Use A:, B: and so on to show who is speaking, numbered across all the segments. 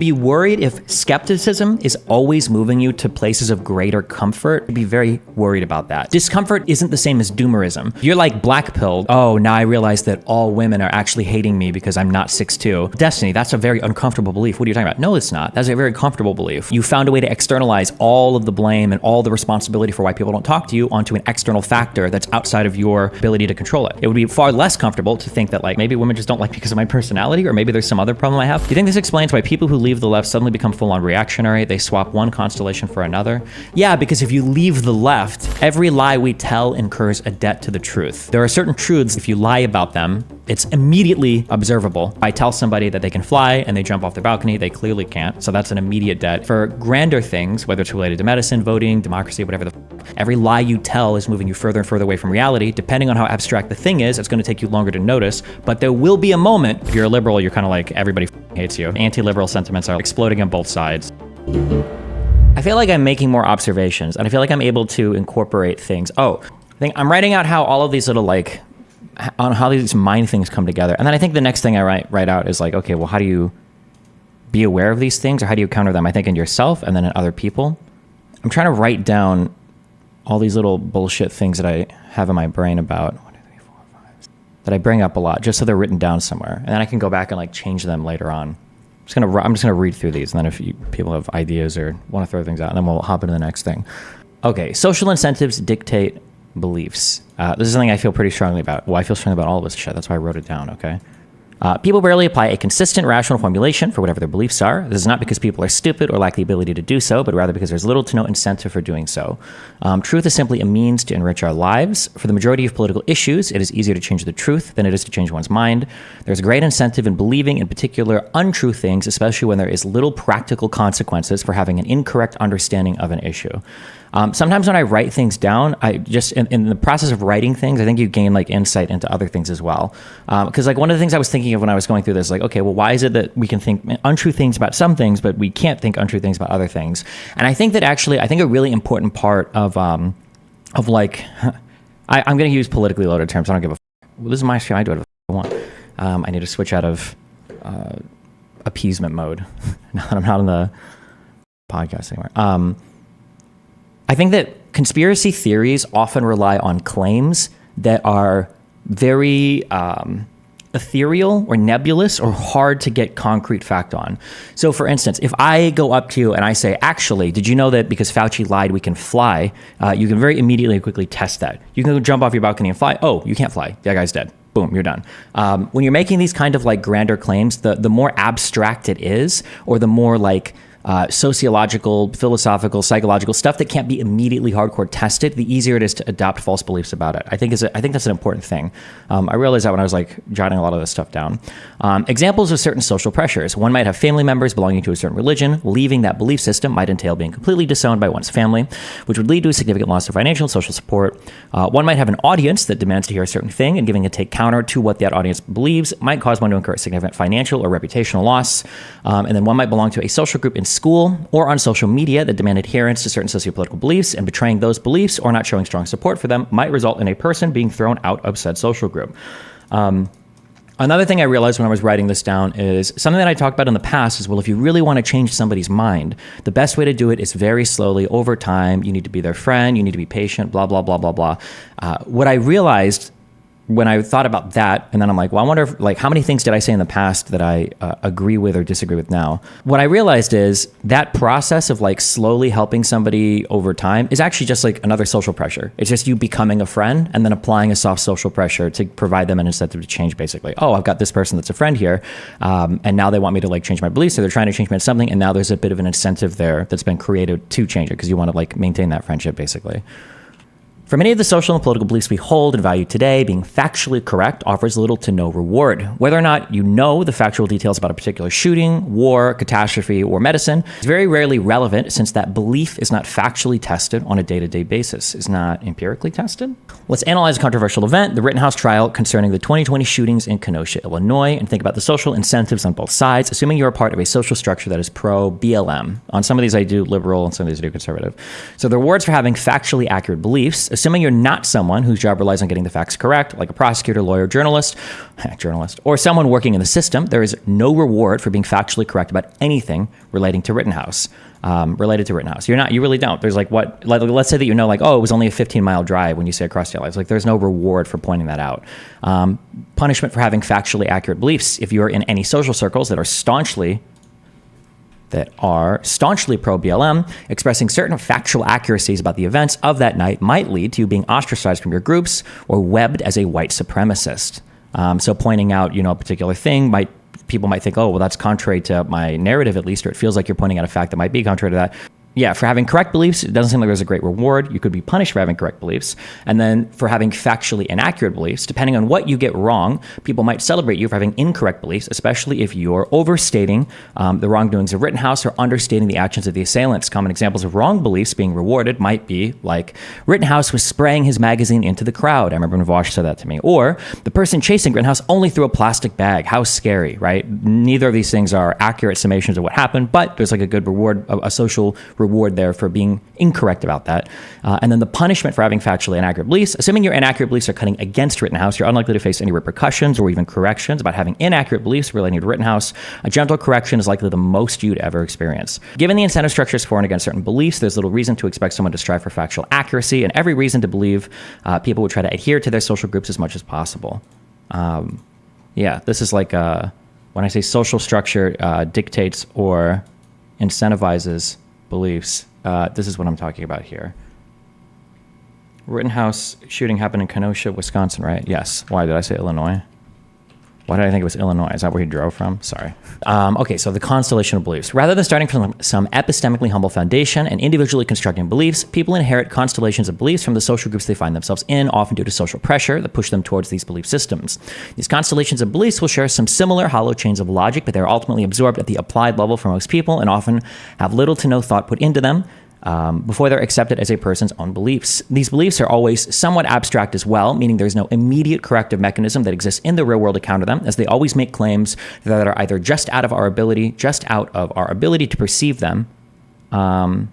A: Be worried if skepticism is always moving you to places of greater comfort. Be very worried about that. Discomfort isn't the same as doomerism. You're like black-pilled. Oh, now I realize that all women are actually hating me because I'm not 6'2". Destiny, that's a very uncomfortable belief. What are you talking about? No, it's not. That's a very comfortable belief. You found a way to externalize all of the blame and all the responsibility for why people don't talk to you onto an external factor that's outside of your ability to control it. It would be far less comfortable to think that like maybe women just don't like me because of my personality, or maybe there's some other problem I have. Do you think this explains why people who leave the left suddenly become full-on reactionary? They swap one constellation for another? Yeah, because if you leave the left, every lie we tell incurs a debt to the truth. There are certain truths, if you lie about them, it's immediately observable. I tell somebody that they can fly and they jump off their balcony, they clearly can't. So that's an immediate debt. For grander things, whether it's related to medicine, voting, democracy, whatever every lie you tell is moving you further and further away from reality. Depending on how abstract the thing is, it's going to take you longer to notice, but there will be a moment. If you're a liberal, you're kind of like, everybody hates you. Anti-liberal sentiments are exploding on both sides. I feel like I'm making more observations, and I feel like I'm able to incorporate things. Oh, I think I'm writing out how all of these little on how these mind things come together. And then I think the next thing I write out is like, okay, well, how do you be aware of these things, or how do you counter them? I think in yourself and then in other people. I'm trying to write down all these little bullshit things that I have in my brain about that I bring up a lot, just so they're written down somewhere, and then I can go back and like change them later on. I'm just gonna read through these, and then if people have ideas or want to throw things out, and then we'll hop into the next thing. Okay, social incentives dictate beliefs. This is something I feel pretty strongly about. Well, I feel strongly about all of this shit. That's why I wrote it down. Okay. People rarely apply a consistent rational formulation for whatever their beliefs are. This is not because people are stupid or lack the ability to do so, but rather because there's little to no incentive for doing so. Truth is simply a means to enrich our lives. For the majority of political issues, it is easier to change the truth than it is to change one's mind. There's a great incentive in believing in particular untrue things, especially when there is little practical consequences for having an incorrect understanding of an issue. Sometimes when I write things down, I just, in the process of writing things, I think you gain like insight into other things as well. Because like one of the things I was thinking of when I was going through this, like, okay, well, why is it that we can think untrue things about some things, but we can't think untrue things about other things? And I think that actually, I think a really important part of like, I'm going to use politically loaded terms. I don't give a well, this is my show. I do whatever I want. I need to switch out of appeasement mode now that I'm not on the podcast anymore. I think that conspiracy theories often rely on claims that are very ethereal or nebulous or hard to get concrete fact on. So for instance, if I go up to you and I say, actually, did you know that because Fauci lied, we can fly? You can very immediately and quickly test that. You can go jump off your balcony and fly. Oh, you can't fly. That guy's dead. Boom, you're done. When you're making these kind of like grander claims, the more abstract it is, or the more like sociological, philosophical, psychological stuff that can't be immediately hardcore tested, the easier it is to adopt false beliefs about it. I think that's an important thing. I realized that when I was like jotting a lot of this stuff down. Examples of certain social pressures. One might have family members belonging to a certain religion. Leaving that belief system might entail being completely disowned by one's family, which would lead to a significant loss of financial and social support. One might have an audience that demands to hear a certain thing, and giving a take counter to what that audience believes might cause one to incur significant financial or reputational loss. And then one might belong to a social group in school or on social media that demand adherence to certain sociopolitical beliefs, and betraying those beliefs or not showing strong support for them might result in a person being thrown out of said social group. Another thing I realized when I was writing this down is something that I talked about in the past is, well, if you really want to change somebody's mind, the best way to do it is very slowly over time. You need to be their friend. You need to be patient, blah, blah, blah, blah, blah. What I realized when I thought about that, and then I'm like, well, I wonder if, like, how many things did I say in the past that I agree with or disagree with now? What I realized is that process of like slowly helping somebody over time is actually just like another social pressure. It's just you becoming a friend and then applying a soft social pressure to provide them an incentive to change, basically. Oh, I've got this person that's a friend here, and now they want me to like change my beliefs, so they're trying to change me on something, and now there's a bit of an incentive there that's been created to change it because you want to like maintain that friendship, basically. For many of the social and political beliefs we hold and value today, being factually correct offers little to no reward. Whether or not you know the factual details about a particular shooting, war, catastrophe, or medicine is very rarely relevant, since that belief is not factually tested on a day-to-day basis. Is not empirically tested? Let's analyze a controversial event, the Rittenhouse trial concerning the 2020 shootings in Kenosha, Illinois, and think about the social incentives on both sides, assuming you're a part of a social structure that is pro-BLM. On some of these I do liberal, and some of these I do conservative. So the rewards for having factually accurate beliefs, Assuming you're not someone whose job relies on getting the facts correct, like a prosecutor, lawyer, journalist, or someone working in the system, there is no reward for being factually correct about anything relating to Rittenhouse. You really don't. There's let's say that you know, like, oh, it was only a 15-mile drive when you say across state lines. Like, there's no reward for pointing that out. Punishment for having factually accurate beliefs. If you're in any social circles that are staunchly pro-BLM, expressing certain factual accuracies about the events of that night might lead to you being ostracized from your groups or webbed as a white supremacist. So pointing out, a particular thing people might think, oh, well, that's contrary to my narrative, at least, or it feels like you're pointing out a fact that might be contrary to that. Yeah, for having correct beliefs, it doesn't seem like there's a great reward. You could be punished for having correct beliefs. And then for having factually inaccurate beliefs, depending on what you get wrong, people might celebrate you for having incorrect beliefs, especially if you're overstating the wrongdoings of Rittenhouse or understating the actions of the assailants. Common examples of wrong beliefs being rewarded might be like, Rittenhouse was spraying his magazine into the crowd. I remember when Vosh said that to me. Or the person chasing Rittenhouse only threw a plastic bag. How scary, right? Neither of these things are accurate summations of what happened, but there's like a good reward, a social reward there for being incorrect about that. And then the punishment for having factually inaccurate beliefs. Assuming your inaccurate beliefs are cutting against Rittenhouse, you're unlikely to face any repercussions or even corrections about having inaccurate beliefs relating to Rittenhouse. A gentle correction is likely the most you'd ever experience. Given the incentive structures for and against certain beliefs, there's little reason to expect someone to strive for factual accuracy and every reason to believe people would try to adhere to their social groups as much as possible. This is like when I say social structure dictates or incentivizes beliefs, this is what I'm talking about here. Rittenhouse shooting happened in Kenosha, Wisconsin, right? Yes. Why did I say Illinois? Why did I think it was Illinois? Is that where he drove from? Sorry. Okay, so the constellation of beliefs. Rather than starting from some epistemically humble foundation and individually constructing beliefs, people inherit constellations of beliefs from the social groups they find themselves in, often due to social pressure that push them towards these belief systems. These constellations of beliefs will share some similar hollow chains of logic, but they're ultimately absorbed at the applied level for most people and often have little to no thought put into them before they're accepted as a person's own beliefs. These beliefs are always somewhat abstract as well, meaning there's no immediate corrective mechanism that exists in the real world to counter them, as they always make claims that are either just out of our ability to perceive them, directly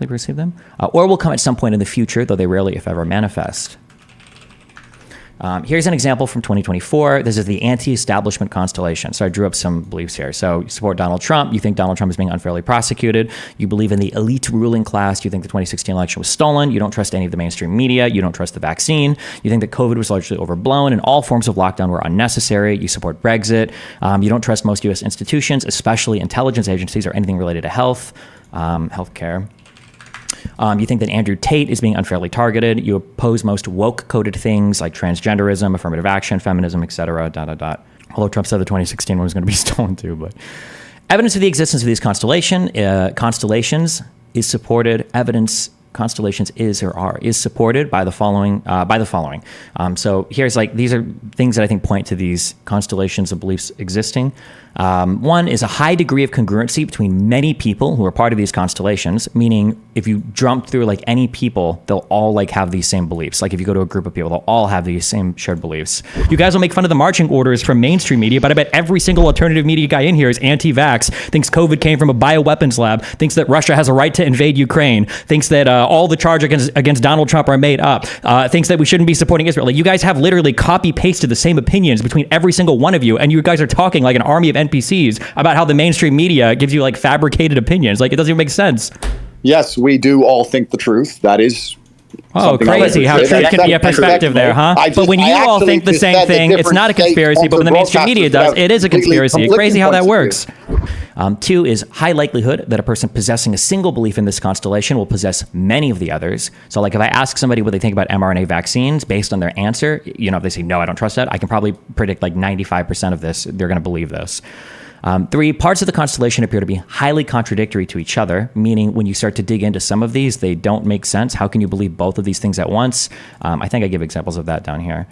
A: perceive them, or will come at some point in the future, though they rarely, if ever, manifest. Here's an example from 2024. This is the anti-establishment constellation. So I drew up some beliefs here. So you support Donald Trump. You think Donald Trump is being unfairly prosecuted. You believe in the elite ruling class. You think the 2016 election was stolen. You don't trust any of the mainstream media. You don't trust the vaccine. You think that COVID was largely overblown and all forms of lockdown were unnecessary. You support Brexit. You don't trust most U.S. institutions, especially intelligence agencies or anything related to healthcare. You think that Andrew Tate is being unfairly targeted. You oppose most woke-coded things like transgenderism, affirmative action, feminism, etc. Although Trump said the 2016 one was going to be stolen too. But evidence of the existence of these constellations is supported. Constellations is supported by the following. So here's these are things that I think point to these constellations of beliefs existing. One is a high degree of congruency between many people who are part of these constellations, meaning if you jump through any people, they'll all have these same beliefs. Like if you go to a group of people, they'll all have these same shared beliefs. You guys will make fun of the marching orders from mainstream media, but I bet every single alternative media guy in here is anti-vax, thinks COVID came from a bioweapons lab, thinks that Russia has a right to invade Ukraine, thinks that all the charges against Donald Trump are made up, thinks that we shouldn't be supporting Israel. You guys have literally copy-pasted the same opinions between every single one of you, and you guys are talking like an army of NPCs about how the mainstream media gives you fabricated opinions. It doesn't even make sense.
B: Yes, we do all think the truth. That is
A: crazy how truth can be a perspective there, huh? But when you all think the same thing, it's not a conspiracy, but when the mainstream media does, it is a conspiracy. Crazy how that works. 2 is high likelihood that a person possessing a single belief in this constellation will possess many of the others. So if I ask somebody what they think about mRNA vaccines based on their answer, if they say, no, I don't trust that, I can probably predict 95% of this, they're going to believe this. 3, parts of the constellation appear to be highly contradictory to each other, meaning when you start to dig into some of these, they don't make sense. How can you believe both of these things at once? I think I give examples of that down here.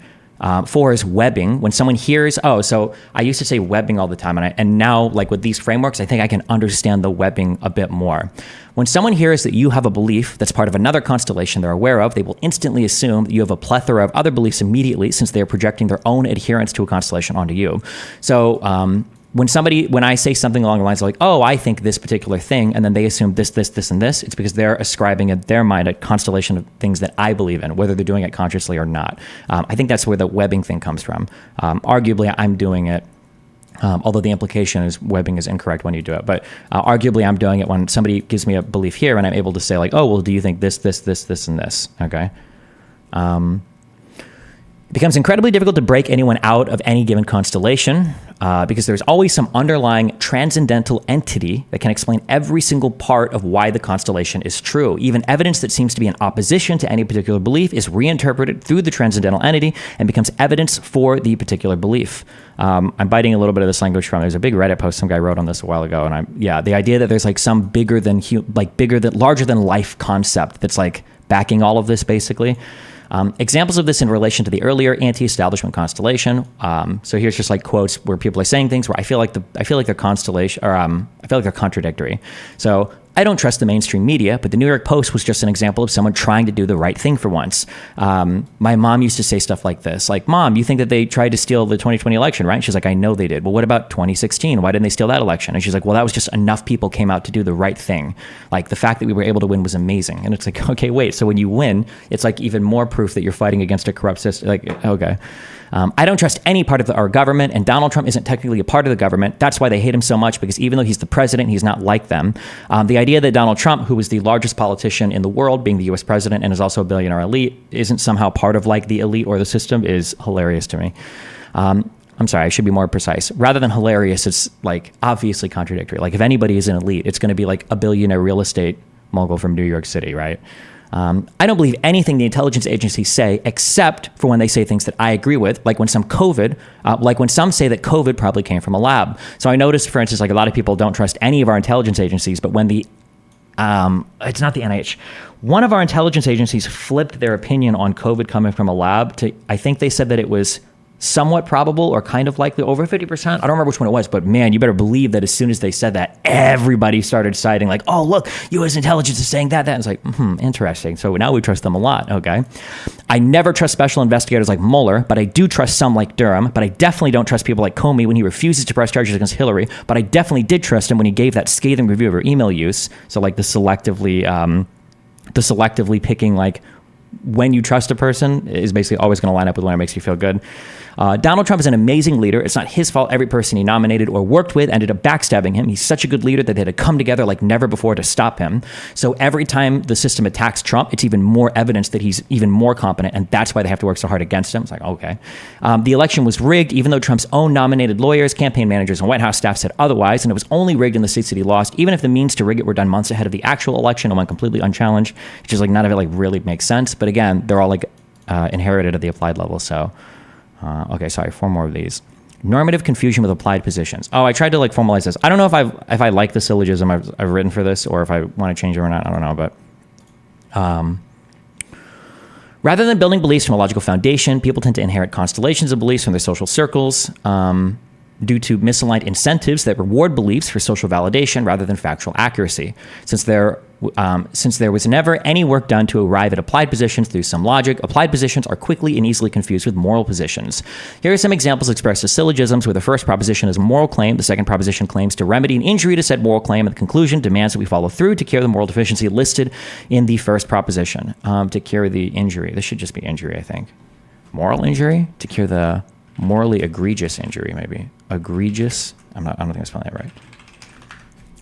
A: 4 is webbing. When someone hears, so I used to say webbing all the time, and now with these frameworks, I think I can understand the webbing a bit more. When someone hears that you have a belief that's part of another constellation they're aware of, they will instantly assume that you have a plethora of other beliefs immediately, since they are projecting their own adherence to a constellation onto you. So when I say something along the lines of like, oh, I think this particular thing, and then they assume this, and this, it's because they're ascribing in their mind a constellation of things that I believe in, whether they're doing it consciously or not. I think that's where the webbing thing comes from. Arguably, I'm doing it, although the implication is webbing is incorrect when you do it. But arguably, I'm doing it when somebody gives me a belief here, and I'm able to say like, oh, well, do you think this, and this? Okay. It becomes incredibly difficult to break anyone out of any given constellation because there's always some underlying transcendental entity that can explain every single part of why the constellation is true. Even evidence that seems to be in opposition to any particular belief is reinterpreted through the transcendental entity and becomes evidence for the particular belief. I'm biting a little bit of this language from, there's a big Reddit post some guy wrote on this a while ago, and the idea that there's like some larger than life concept that's like backing all of this basically. Examples of this in relation to the earlier anti-establishment constellation. So here's just like quotes where people are saying things where I feel like they're constellation, or I feel like they're contradictory. So I don't trust the mainstream media, but the New York Post was just an example of someone trying to do the right thing for once. My mom used to say stuff like this, like, Mom, you think that they tried to steal the 2020 election, right? She's like, I know they did. Well, what about 2016? Why didn't they steal that election? And she's like, well, that was just enough people came out to do the right thing. Like the fact that we were able to win was amazing. And it's like, okay, wait. So when you win, it's like even more proof that you're fighting against a corrupt system. Like, okay. I don't trust any part of our government, and Donald Trump isn't technically a part of the government. That's why they hate him so much, because even though he's the president, he's not like them. The idea that Donald Trump, who is the largest politician in the world, being the U.S. president and is also a billionaire elite, isn't somehow part of like the elite or the system is hilarious to me. I'm sorry, I should be more precise. Rather than hilarious, it's like obviously contradictory. Like if anybody is an elite, it's going to be like a billionaire real estate mogul from New York City, right? I don't believe anything the intelligence agencies say, except for when they say things that I agree with, like when some say that COVID probably came from a lab. So I noticed, for instance, like a lot of people don't trust any of our intelligence agencies, but when it's not the NIH, one of our intelligence agencies flipped their opinion on COVID coming from a lab to, I think they said that it was somewhat probable or kind of likely, over 50%. I don't remember which one it was, but man, you better believe that as soon as they said that, everybody started citing like, oh, look, U.S. intelligence is saying that. And it's like, interesting. So now we trust them a lot. Okay. I never trust special investigators like Mueller, but I do trust some like Durham, but I definitely don't trust people like Comey when he refuses to press charges against Hillary, but I definitely did trust him when he gave that scathing review of her email use. So like the selectively picking like when you trust a person is basically always going to line up with when it makes you feel good. Donald Trump is an amazing leader. It's not his fault every person he nominated or worked with ended up backstabbing him. He's such a good leader that they had to come together like never before to stop him. So every time the system attacks Trump, it's even more evidence that he's even more competent, and that's why they have to work so hard against him. It's like, okay. The election was rigged, even though Trump's own nominated lawyers, campaign managers, and White House staff said otherwise, and it was only rigged in the states that he lost, even if the means to rig it were done months ahead of the actual election and went completely unchallenged, which is like none of it like really makes sense. But again, they're all like inherited at the applied level, so... okay, sorry, 4 more of these. Normative confusion with applied positions. Oh, I tried to like formalize this. I don't know if I like the syllogism I've written for this, or if I want to change it or not. I don't know, but rather than building beliefs from a logical foundation, people tend to inherit constellations of beliefs from their social circles due to misaligned incentives that reward beliefs for social validation rather than factual accuracy. Since there was never any work done to arrive at applied positions through some logic, applied positions are quickly and easily confused with moral positions. Here are some examples expressed as syllogisms, where the first proposition is a moral claim, the second proposition claims to remedy an injury to said moral claim, and the conclusion demands that we follow through to cure the moral deficiency listed in the first proposition. To cure the injury. This should just be injury, I think. Moral injury? To cure the morally egregious injury, maybe. Egregious? I don't think I'm spelling that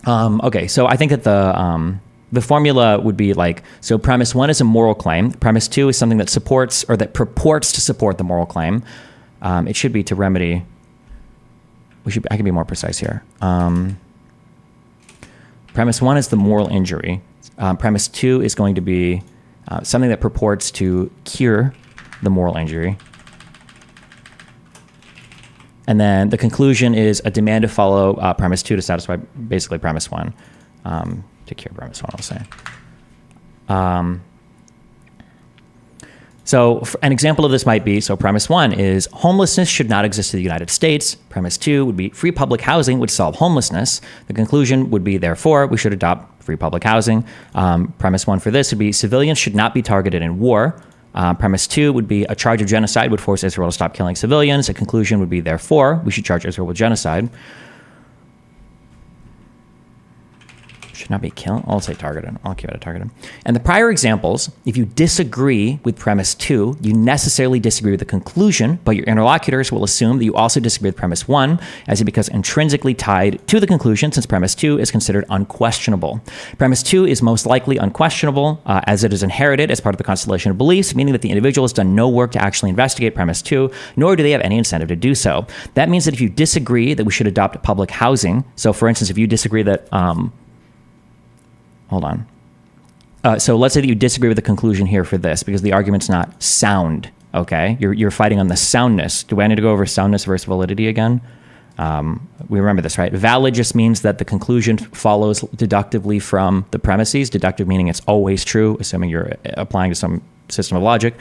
A: right. Okay, so I think that the formula would be like, so premise 1 is a moral claim. Premise 2 is something that supports or that purports to support the moral claim. It should be to remedy. I can be more precise here. Premise 1 is the moral injury. Premise 2 is going to be something that purports to cure the moral injury. And then the conclusion is a demand to follow premise 2 to satisfy basically premise 1. To cure premise 1, I'll say. So an example of this might be, so premise 1 is homelessness should not exist in the United States. Premise 2 would be free public housing would solve homelessness. The conclusion would be, therefore, we should adopt free public housing. Premise 1 for this would be civilians should not be targeted in war. Premise 2 would be a charge of genocide would force Israel to stop killing civilians. A conclusion would be, therefore, we should charge Israel with genocide. Should not be killed. I'll say targeted. I'll keep it at targeted. And the prior examples, if you disagree with premise 2, you necessarily disagree with the conclusion, but your interlocutors will assume that you also disagree with premise 1, as it becomes intrinsically tied to the conclusion, since premise 2 is considered unquestionable. Premise 2 is most likely unquestionable, as it is inherited as part of the constellation of beliefs, meaning that the individual has done no work to actually investigate premise 2, nor do they have any incentive to do so. That means that if you disagree that we should adopt public housing, so for instance, if you disagree that hold on. So let's say that you disagree with the conclusion here for this, because the argument's not sound, okay? You're fighting on the soundness. Do I need to go over soundness versus validity again? We remember this, right? Valid just means that the conclusion follows deductively from the premises. Deductive meaning it's always true, assuming you're applying to some system of logic.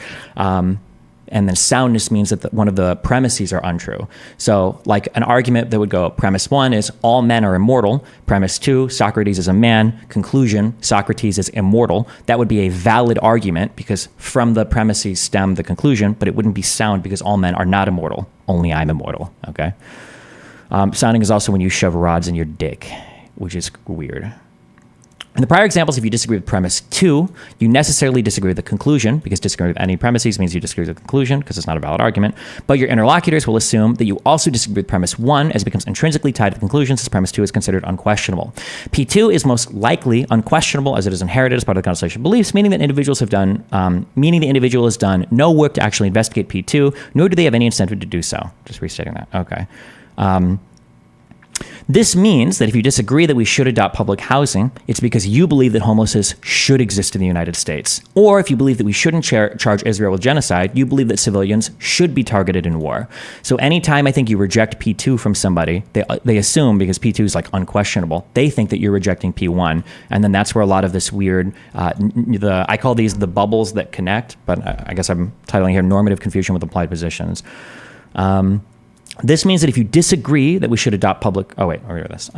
A: And then soundness means that one of the premises are untrue. So like an argument that would go, premise 1 is all men are immortal. Premise 2, Socrates is a man. Conclusion, Socrates is immortal. That would be a valid argument because from the premises stem the conclusion, but it wouldn't be sound because all men are not immortal. Only I'm immortal, okay? Sounding is also when you shove rods in your dick, which is weird. In the prior examples, if you disagree with premise 2, you necessarily disagree with the conclusion, because disagreeing with any premises means you disagree with the conclusion, because it's not a valid argument. But your interlocutors will assume that you also disagree with premise 1, as it becomes intrinsically tied to the conclusion, since premise 2 is considered unquestionable. P2 is most likely unquestionable, as it is inherited as part of the constellation of beliefs, meaning that the individual has done no work to actually investigate P2, nor do they have any incentive to do so. Just restating that. Okay. This means that if you disagree that we should adopt public housing, it's because you believe that homelessness should exist in the United States. Or if you believe that we shouldn't charge Israel with genocide, you believe that civilians should be targeted in war. So anytime I think you reject P2 from somebody, they assume, because P2 is like unquestionable, they think that you're rejecting P1. And then that's where a lot of this weird, I call these the bubbles that connect, but I guess I'm titling here normative confusion with applied positions. This means that if you disagree that we should adopt public... Oh, wait, I'll read this.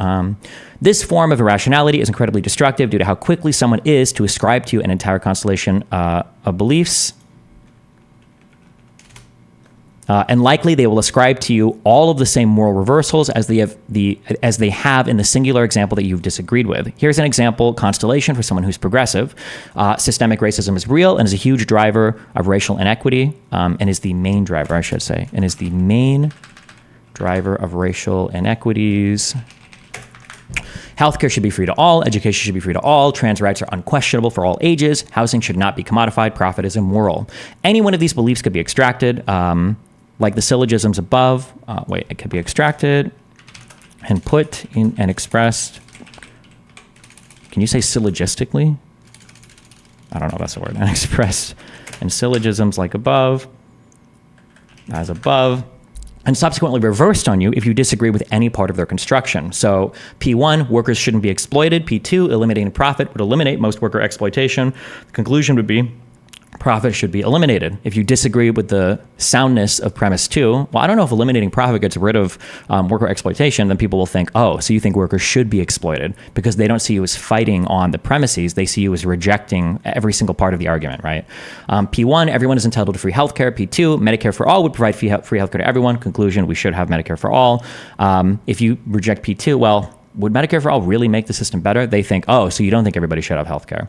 A: This form of irrationality is incredibly destructive due to how quickly someone is to ascribe to an entire constellation of beliefs. And likely they will ascribe to you all of the same moral reversals as they have in the singular example that you've disagreed with. Here's an example constellation for someone who's progressive. Systemic racism is real and is a huge driver of racial inequity, and is the main driver, I should say, and is the main driver of racial inequities. Healthcare should be free to all. Education should be free to all. Trans rights are unquestionable for all ages. Housing should not be commodified. Profit is immoral. Any one of these beliefs could be extracted, like the syllogisms above. It could be extracted and put in and expressed. Can you say syllogistically? I don't know if that's the word. And expressed in syllogisms like above, as above, and subsequently reversed on you if you disagree with any part of their construction. So P1, workers shouldn't be exploited. P2, eliminating profit would eliminate most worker exploitation. The conclusion would be profit should be eliminated. If you disagree with the soundness of premise 2, well, I don't know if eliminating profit gets rid of worker exploitation, then people will think, oh, so you think workers should be exploited, because they don't see you as fighting on the premises, they see you as rejecting every single part of the argument, right? P1, everyone is entitled to free healthcare. P2, Medicare for all would provide free healthcare to everyone. Conclusion, we should have Medicare for all. If you reject P2, well, would Medicare for all really make the system better? They think, oh, so you don't think everybody should have healthcare.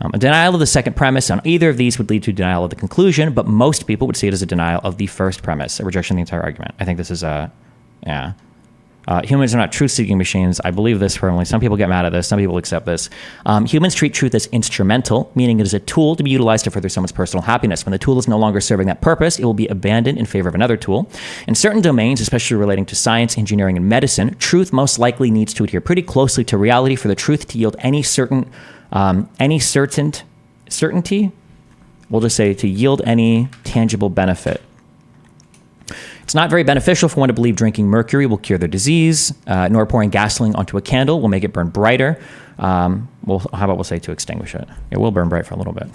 A: A denial of the second premise on either of these would lead to denial of the conclusion, but most people would see it as a denial of the first premise, a rejection of the entire argument. I think this is humans are not truth-seeking machines. I believe this firmly. Some people get mad at this. Some people accept this. Humans treat truth as instrumental, meaning it is a tool to be utilized to further someone's personal happiness. When the tool is no longer serving that purpose, it will be abandoned in favor of another tool. In certain domains, especially relating to science, engineering, and medicine, truth most likely needs to adhere pretty closely to reality for the truth to yield any certainty. We'll just say to yield any tangible benefit. It's not very beneficial for one to believe drinking mercury will cure their disease, nor pouring gasoline onto a candle will make it burn brighter. How about we'll say to extinguish it? It will burn bright for a little bit.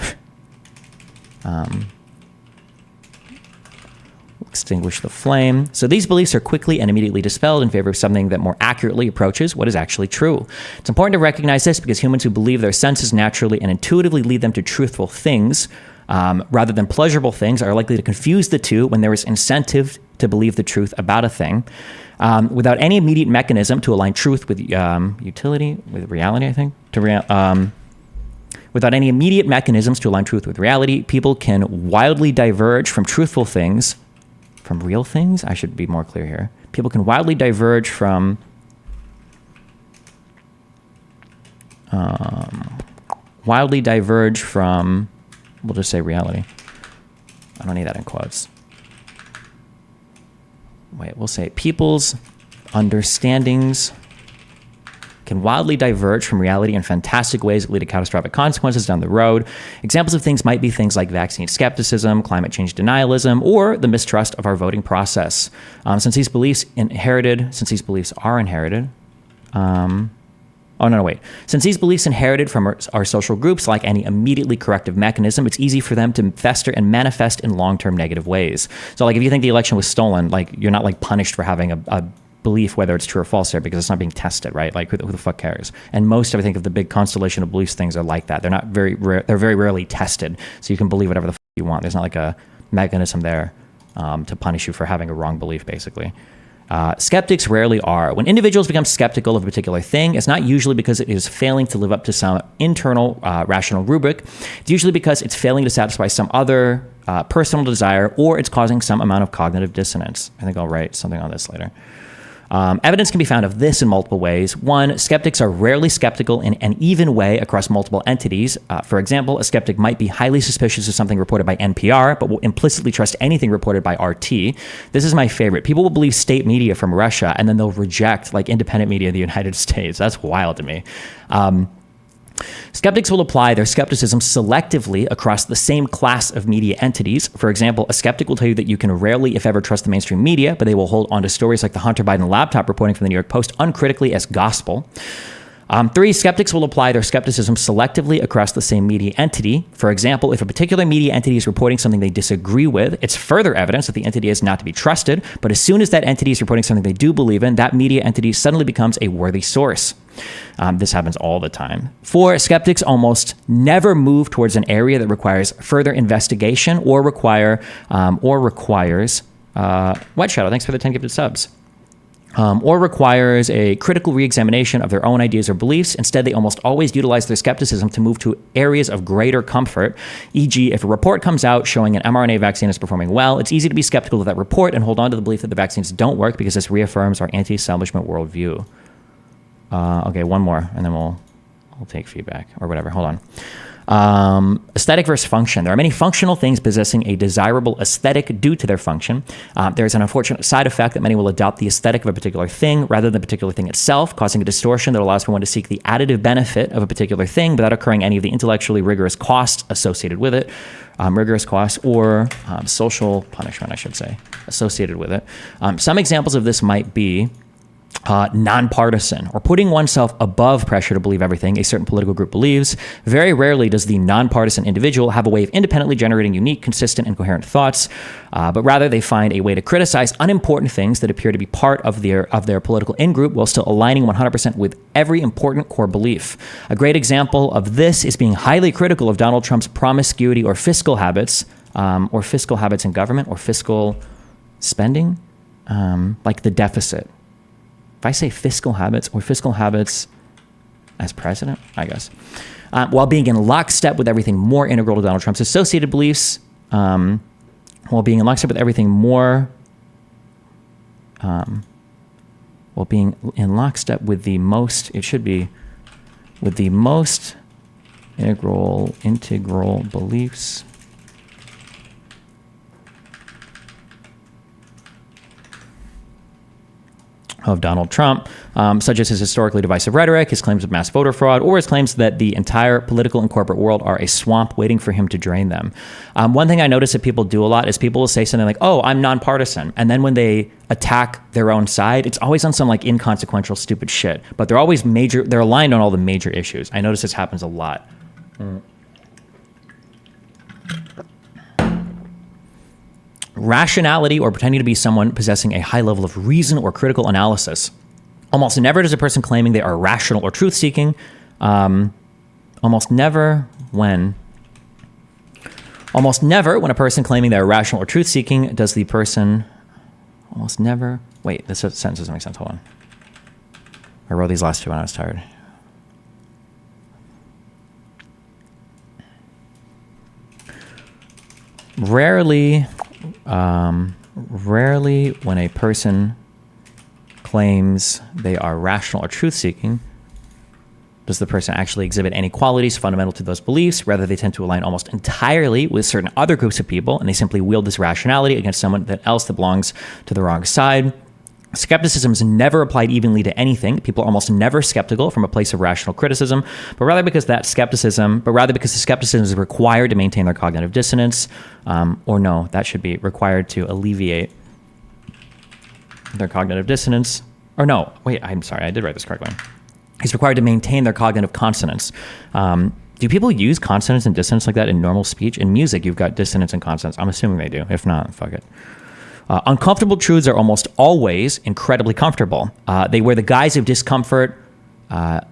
A: Extinguish the flame. So these beliefs are quickly and immediately dispelled in favor of something that more accurately approaches what is actually true. It's important to recognize this because humans who believe their senses naturally and intuitively lead them to truthful things rather than pleasurable things are likely to confuse the two when there is incentive to believe the truth about a thing. Without any immediate mechanism to align truth with utility, with reality, I think, without any immediate mechanisms to align truth with reality, people can wildly diverge from truthful things, from real things? I should be more clear here. People can wildly diverge from we'll just say reality. I don't need that in quotes. Wait, we'll say people's understandings can wildly diverge from reality in fantastic ways that lead to catastrophic consequences down the road. Examples of things might be things like vaccine skepticism, climate change denialism, or the mistrust of our voting process. Since these beliefs are inherited, Since these beliefs inherited from our social groups, like any immediately corrective mechanism, it's easy for them to fester and manifest in long-term negative ways. So like if you think the election was stolen, like you're not like punished for having a belief, whether it's true or false there, because it's not being tested, right? Like who the fuck cares? And most, I think, of the big constellation of beliefs things are like that. They're not they're very rarely tested. So you can believe whatever the fuck you want. There's not like a mechanism there to punish you for having a wrong belief, basically. Skeptics rarely are. When individuals become skeptical of a particular thing, it's not usually because it is failing to live up to some internal rational rubric. It's usually because it's failing to satisfy some other personal desire, or it's causing some amount of cognitive dissonance. I think I'll write something on this later. Evidence can be found of this in multiple ways. One, skeptics are rarely skeptical in an even way across multiple entities. For example, a skeptic might be highly suspicious of something reported by NPR, but will implicitly trust anything reported by RT. This is my favorite. People will believe state media from Russia, and then they'll reject like independent media of the United States. That's wild to me. Skeptics will apply their skepticism selectively across the same class of media entities. For example, a skeptic will tell you that you can rarely, if ever, trust the mainstream media, but they will hold on to stories like the Hunter Biden laptop reporting from the New York Post uncritically as gospel. 3, skeptics will apply their skepticism selectively across the same media entity. For example, if a particular media entity is reporting something they disagree with, it's further evidence that the entity is not to be trusted. But as soon as that entity is reporting something they do believe in, that media entity suddenly becomes a worthy source. This happens all the time. 4, skeptics almost never move towards an area that requires further investigation or requires White Shadow, thanks for the 10 gifted subs. Or requires a critical re-examination of their own ideas or beliefs. Instead, they almost always utilize their skepticism to move to areas of greater comfort. E.g., if a report comes out showing an mRNA vaccine is performing well, it's easy to be skeptical of that report and hold on to the belief that the vaccines don't work because this reaffirms our anti-establishment worldview. Okay, one more, and then we'll take feedback or whatever. Hold on. Aesthetic versus function. There are many functional things possessing a desirable aesthetic due to their function. There's an unfortunate side effect that many will adopt the aesthetic of a particular thing rather than the particular thing itself, causing a distortion that allows for one to seek the additive benefit of a particular thing without incurring any of the intellectually rigorous costs associated with it. Rigorous costs or social punishment, I should say, associated with it. Some examples of this might be nonpartisan, or putting oneself above pressure to believe everything a certain political group believes. Very rarely does the nonpartisan individual have a way of independently generating unique, consistent, and coherent thoughts, but rather they find a way to criticize unimportant things that appear to be part of their political in-group while still aligning 100% with every important core belief. A great example of this is being highly critical of Donald Trump's promiscuity or fiscal habits in government, or fiscal spending, like the deficit. If I say fiscal habits or fiscal habits as president, I guess, while being in lockstep with everything more integral to Donald Trump's associated beliefs, while being in lockstep with everything more, while being in lockstep with the most, it should be, with the most integral beliefs of Donald Trump, such as his historically divisive rhetoric, his claims of mass voter fraud, or his claims that the entire political and corporate world are a swamp waiting for him to drain them. One thing I notice that people do a lot is people will say something like, oh, I'm nonpartisan. And then when they attack their own side, it's always on some like inconsequential, stupid shit. But they're always they're aligned on all the major issues. I notice this happens a lot. Rationality, or pretending to be someone possessing a high level of reason or critical analysis. Almost never does a person claiming they are rational or truth-seeking. Almost never when Almost never, when a person claiming they're rational or truth-seeking, does the person... Almost never... Wait, this sentence doesn't make sense. Hold on. I wrote these last two when I was tired. Rarely when a person claims they are rational or truth-seeking, does the person actually exhibit any qualities fundamental to those beliefs. Rather, they tend to align almost entirely with certain other groups of people, and they simply wield this rationality against someone else that belongs to the wrong side. Skepticism is never applied evenly to anything. People are almost never skeptical from a place of rational criticism, but rather because the skepticism is required to maintain their cognitive dissonance, or no, that should be required to alleviate their cognitive dissonance. Or no, wait, I'm sorry, I did write this correctly. It's required to maintain their cognitive consonance. Do people use consonance and dissonance like that in normal speech? In music, you've got dissonance and consonance. I'm assuming they do. If not, fuck it. Uncomfortable truths are almost always incredibly comfortable. They wear the guise of discomfort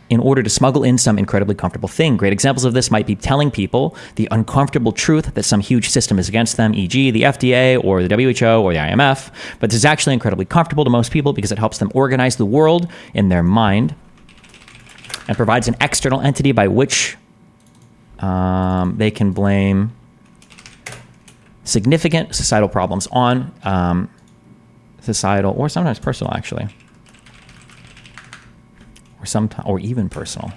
A: in order to smuggle in some incredibly comfortable thing. Great examples of this might be telling people the uncomfortable truth that some huge system is against them, e.g. the FDA or the WHO or the IMF, but this is actually incredibly comfortable to most people because it helps them organize the world in their mind and provides an external entity by which they can blame significant societal problems on, societal or sometimes personal, actually, or even personal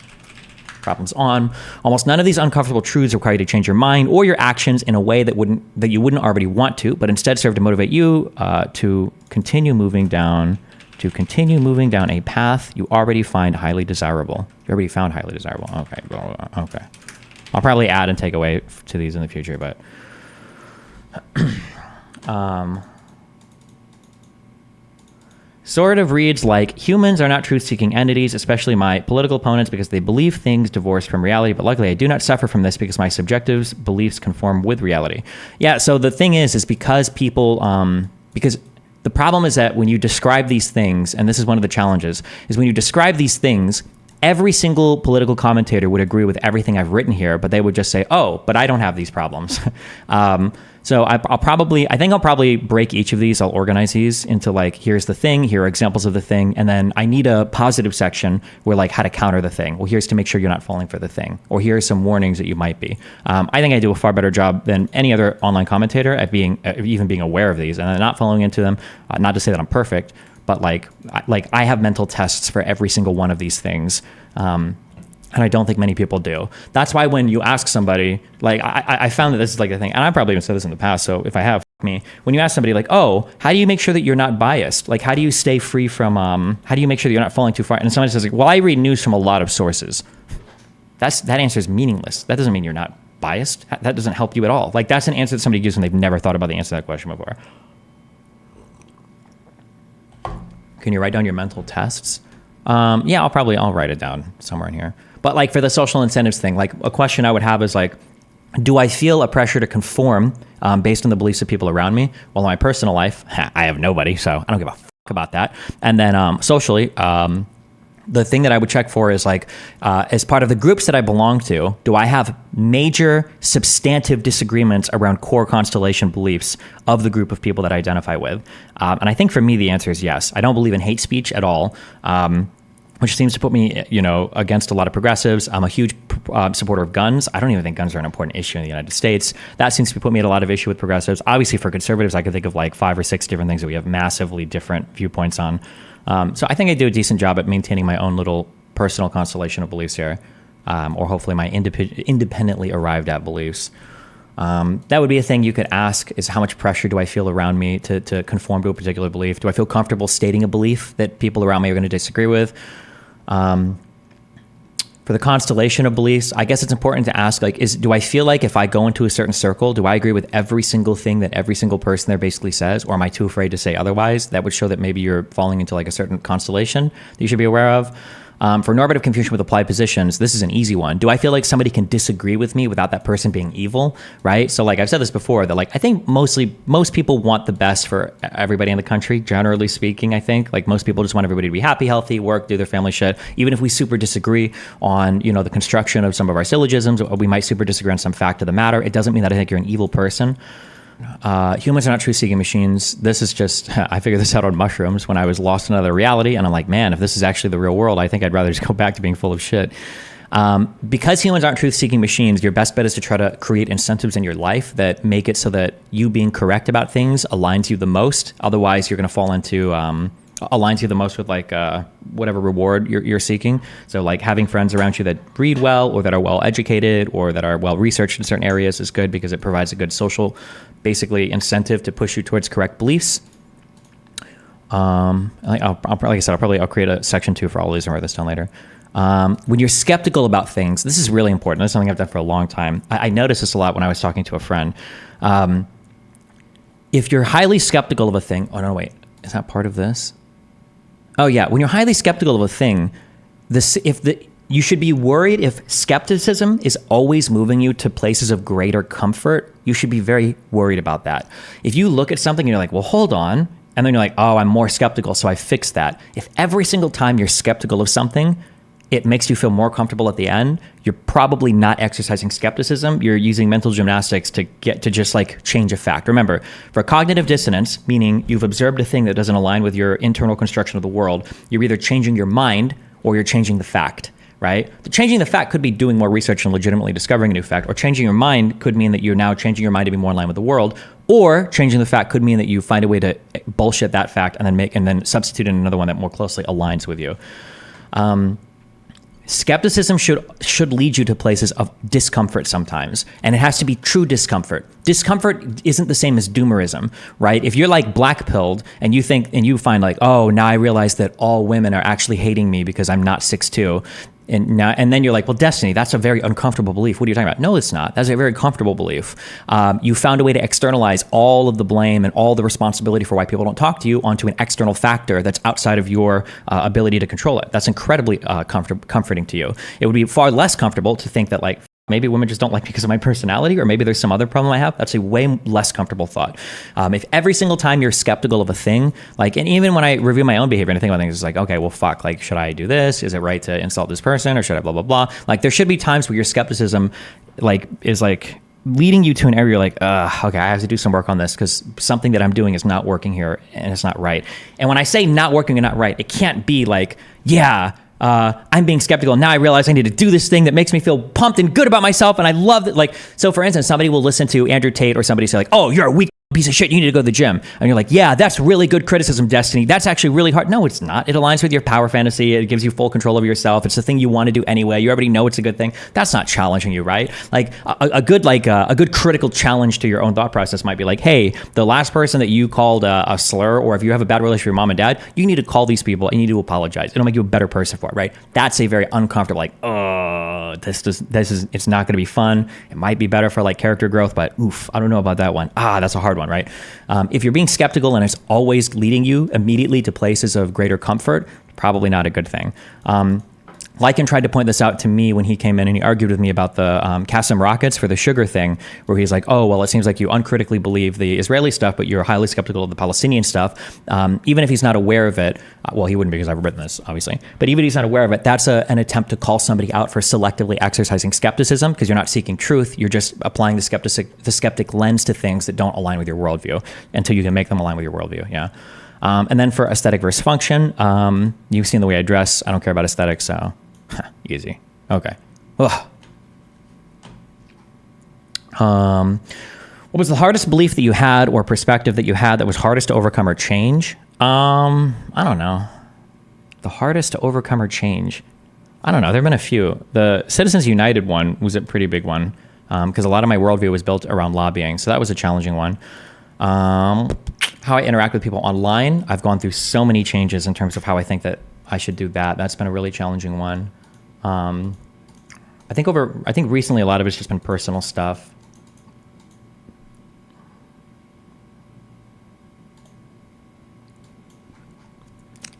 A: problems on. Almost none of these uncomfortable truths require you to change your mind or your actions in a way that you wouldn't already want to, but instead serve to motivate you to continue moving down a path you already find highly desirable. You already found highly desirable. Okay. Okay. I'll probably add and take away to these in the future, but sort of reads like, humans are not truth-seeking entities, especially my political opponents, because they believe things divorced from reality. But luckily, I do not suffer from this because my subjective beliefs conform with reality. Yeah, so the thing is because people, because the problem is that when you describe these things, and this is one of the challenges, is when you describe these things, every single political commentator would agree with everything I've written here, but they would just say, oh, but I don't have these problems. So I'll probably break each of these. I'll organize these into like, here's the thing, here are examples of the thing, and then I need a positive section where like how to counter the thing. Well, here's to make sure you're not falling for the thing, or here are some warnings that you might be. I think I do a far better job than any other online commentator at even being aware of these and not falling into them. Not to say that I'm perfect, but like I have mental tests for every single one of these things. And I don't think many people do. That's why when you ask somebody, like I found that this is like the thing, and I probably even said this in the past, so if I have, me, when you ask somebody like, oh, how do you make sure that you're not biased? Like, how do you stay free from, how do you make sure that you're not falling too far? And somebody says like, well, I read news from a lot of sources. That answer is meaningless. That doesn't mean you're not biased. That doesn't help you at all. Like, that's an answer that somebody gives when they've never thought about the answer to that question before. Can you write down your mental tests? Yeah, I'll write it down somewhere in here. But like for the social incentives thing, like a question I would have is like, do I feel a pressure to conform based on the beliefs of people around me? Well, in my personal life, I have nobody, so I don't give a fuck about that. And then socially, the thing that I would check for is like, as part of the groups that I belong to, do I have major substantive disagreements around core constellation beliefs of the group of people that I identify with? And I think for me, the answer is yes. I don't believe in hate speech at all. Which seems to put me, against a lot of progressives. I'm a huge supporter of guns. I don't even think guns are an important issue in the United States. That seems to put me at a lot of issue with progressives. Obviously, for conservatives, I could think of like 5 or 6 different things that we have massively different viewpoints on. So I think I do a decent job at maintaining my own little personal constellation of beliefs here, or hopefully my independently arrived at beliefs. That would be a thing you could ask, is how much pressure do I feel around me to conform to a particular belief? Do I feel comfortable stating a belief that people around me are going to disagree with? For the constellation of beliefs, I guess it's important to ask, like, do I feel like if I go into a certain circle, do I agree with every single thing that every single person there basically says, or am I too afraid to say otherwise? That would show that maybe you're falling into like a certain constellation that you should be aware of. For normative confusion with applied positions, this is an easy one. Do I feel like somebody can disagree with me without that person being evil, right? So like I've said this before, that like I think most people want the best for everybody in the country, generally speaking. I think like most people just want everybody to be happy, healthy, work, do their family shit. Even if we super disagree on, you know, the construction of some of our syllogisms, or we might super disagree on some fact of the matter, it doesn't mean that I think you're an evil person. Humans are not truth-seeking machines. This is just, I figured this out on mushrooms when I was lost in another reality. And I'm like, man, if this is actually the real world, I think I'd rather just go back to being full of shit. Because humans aren't truth-seeking machines, your best bet is to try to create incentives in your life that make it so that you being correct about things aligns you the most. Otherwise, you're going to fall into... aligns you the most with like whatever reward you're seeking. So like having friends around you that read well, or that are well educated, or that are well researched in certain areas is good, because it provides a good social, basically, incentive to push you towards correct beliefs. Like I said, I'll create a section 2 for all these and write this down later. When you're skeptical about things, this is really important. This is something I've done for a long time. I noticed this a lot when I was talking to a friend. If you're highly skeptical of a thing, oh no, wait, is that part of this? Oh yeah, when you're highly skeptical of a thing, you should be worried if skepticism is always moving you to places of greater comfort. You should be very worried about that. If you look at something and you're like, well, hold on, and then you're like, oh, I'm more skeptical, so I fixed that. If every single time you're skeptical of something, it makes you feel more comfortable at the end, you're probably not exercising skepticism. You're using mental gymnastics to get to just like change a fact. Remember, for cognitive dissonance, meaning you've observed a thing that doesn't align with your internal construction of the world, you're either changing your mind or you're changing the fact, right? Changing the fact could be doing more research and legitimately discovering a new fact, or changing your mind could mean that you're now changing your mind to be more in line with the world, or changing the fact could mean that you find a way to bullshit that fact and then substitute in another one that more closely aligns with you. Skepticism should lead you to places of discomfort sometimes, and it has to be true discomfort. Discomfort isn't the same as doomerism, right? If you're like black-pilled and you find like, oh, now I realize that all women are actually hating me because I'm not 6'2", and then you're like, well, Destiny, that's a very uncomfortable belief. What are you talking about? No, it's not. That's a very comfortable belief. You found a way to externalize all of the blame and all the responsibility for why people don't talk to you onto an external factor that's outside of your ability to control it. That's incredibly comforting to you. It would be far less comfortable to think that like, maybe women just don't like me because of my personality, or maybe there's some other problem I have. That's a way less comfortable thought. If every single time you're skeptical of a thing, like, and even when I review my own behavior and I think about things, it's like, okay, well, fuck, like, should I do this? Is it right to insult this person, or should I blah, blah, blah? Like, there should be times where your skepticism, like, is like leading you to an area you're like, okay, I have to do some work on this because something that I'm doing is not working here and it's not right. And when I say not working and not right, it can't be like, yeah, I'm being skeptical. Now I realize I need to do this thing that makes me feel pumped and good about myself. And I love it. Like, so for instance, somebody will listen to Andrew Tate or somebody say like, oh, you're a weak piece of shit. You need to go to the gym. And you're like, yeah, that's really good criticism, Destiny. That's actually really hard. No, it's not. It aligns with your power fantasy. It gives you full control of yourself. It's the thing you want to do anyway. You already know it's a good thing. That's not challenging you, right? Like a good critical challenge to your own thought process might be like, hey, the last person that you called a slur, or if you have a bad relationship with your mom and dad, you need to call these people and you need to apologize. It'll make you a better person for it, right? That's a very uncomfortable, like, it's not going to be fun. It might be better for like character growth, but oof, I don't know about that one. That's a hard one, right? If you're being skeptical and it's always leading you immediately to places of greater comfort, probably not a good thing. Lycan tried to point this out to me when he came in and he argued with me about the Qassam rockets for the sugar thing, where he's like, oh, well, it seems like you uncritically believe the Israeli stuff, but you're highly skeptical of the Palestinian stuff. Even if he's not aware of it, well, he wouldn't because I've written this, obviously, but even if he's not aware of it, that's an attempt to call somebody out for selectively exercising skepticism, because you're not seeking truth. You're just applying the skeptic lens to things that don't align with your worldview until you can make them align with your worldview, yeah. And then for aesthetic versus function, you've seen the way I dress. I don't care about aesthetics, so easy. Okay. Ugh. What was the hardest belief that you had or perspective that you had that was hardest to overcome or change? I don't know. The hardest to overcome or change. I don't know. There have been a few. The Citizens United one was a pretty big one, because a lot of my worldview was built around lobbying. So that was a challenging one. How I interact with people online. I've gone through so many changes in terms of how I think that I should do that. That's been a really challenging one. I think recently a lot of it's just been personal stuff.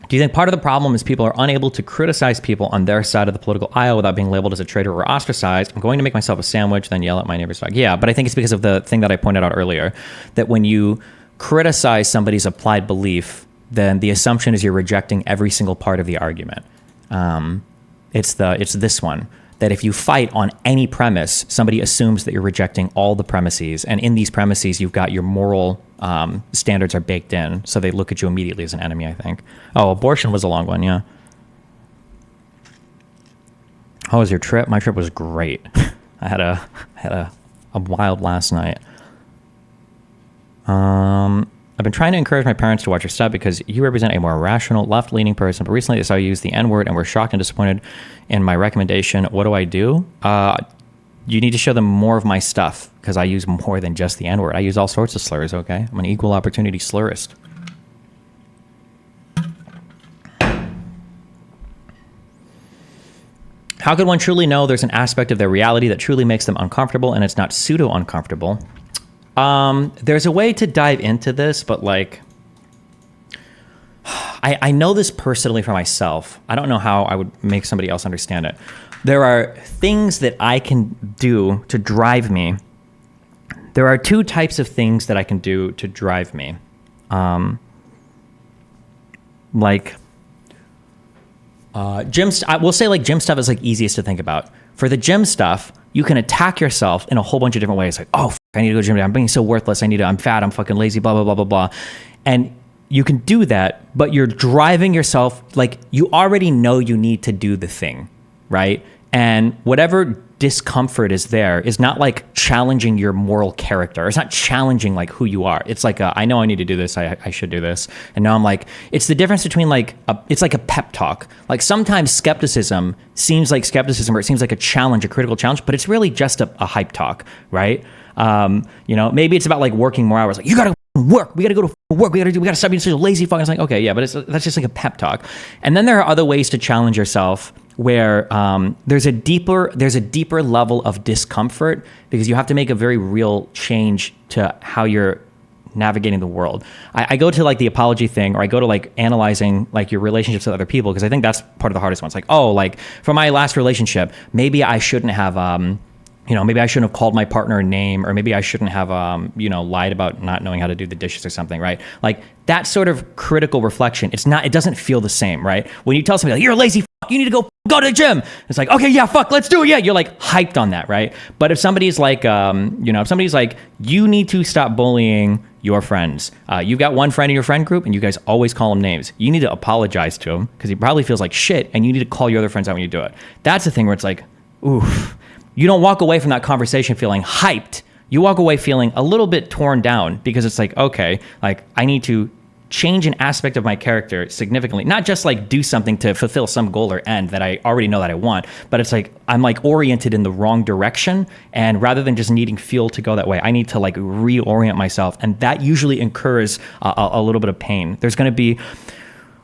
A: Do Do you think part of the problem is people are unable to criticize people on their side of the political aisle without being labeled as a traitor or ostracized? I'm going to make myself a sandwich, then yell at my neighbor's dog. Yeah, but I think it's because of the thing that I pointed out earlier, that when you criticize somebody's applied belief, then the assumption is you're rejecting every single part of the argument. It's this one, that if you fight on any premise, somebody assumes that you're rejecting all the premises. And in these premises, you've got your moral standards are baked in. So they look at you immediately as an enemy, I think. Oh, abortion was a long one, yeah. How was your trip? My trip was great. I had a wild last night. I've been trying to encourage my parents to watch your stuff because you represent a more rational, left-leaning person. But recently, they saw you use the N-word and were shocked and disappointed in my recommendation. What do I do? You need to show them more of my stuff because I use more than just the N-word. I use all sorts of slurs, okay? I'm an equal opportunity slurist. How could one truly know there's an aspect of their reality that truly makes them uncomfortable and it's not pseudo-uncomfortable? There's a way to dive into this, but like, I know this personally for myself. I don't know how I would make somebody else understand it. There are things that I can do to drive me. There are two types of things that I can do to drive me. We'll say like gym stuff is like easiest to think about. For the gym stuff, you can attack yourself in a whole bunch of different ways. Like, oh, I need to go to the gym. I'm being so worthless. I'm fat. I'm fucking lazy, blah, blah, blah, blah, blah. And you can do that, but you're driving yourself, like you already know you need to do the thing, right? And whatever discomfort is there is not like challenging your moral character. It's not challenging like who you are. It's like, I know I need to do this. I should do this. And now I'm like, it's the difference between like, it's like a pep talk. Like sometimes skepticism seems like skepticism, or it seems like a challenge, a critical challenge, but it's really just a hype talk, right? Maybe it's about like working more hours. Like you gotta work. We gotta go to work. We gotta stop being such a lazy fuck. It's like, okay, yeah, but that's just like a pep talk. And then there are other ways to challenge yourself where there's a deeper level of discomfort because you have to make a very real change to how you're navigating the world. I go to like the apology thing, or I go to like analyzing like your relationships with other people, because I think that's part of the hardest one. It's like, oh, like for my last relationship, maybe I shouldn't have maybe I shouldn't have called my partner a name, or maybe I shouldn't have, lied about not knowing how to do the dishes or something, right? Like that sort of critical reflection, it doesn't feel the same, right? When you tell somebody like, you're a lazy fuck, you need to go to the gym. It's like, okay, yeah, fuck, let's do it. Yeah. You're like hyped on that, right? But if somebody's like, you need to stop bullying your friends. You've got one friend in your friend group and you guys always call him names. You need to apologize to him because he probably feels like shit, and you need to call your other friends out when you do it. That's the thing where it's like, oof. You don't walk away from that conversation feeling hyped. You walk away feeling a little bit torn down because it's like, okay, like I need to change an aspect of my character significantly, not just like do something to fulfill some goal or end that I already know that I want, but it's like I'm like oriented in the wrong direction, and rather than just needing fuel to go that way, I need to like reorient myself, and that usually incurs a little bit of pain. There's going to be,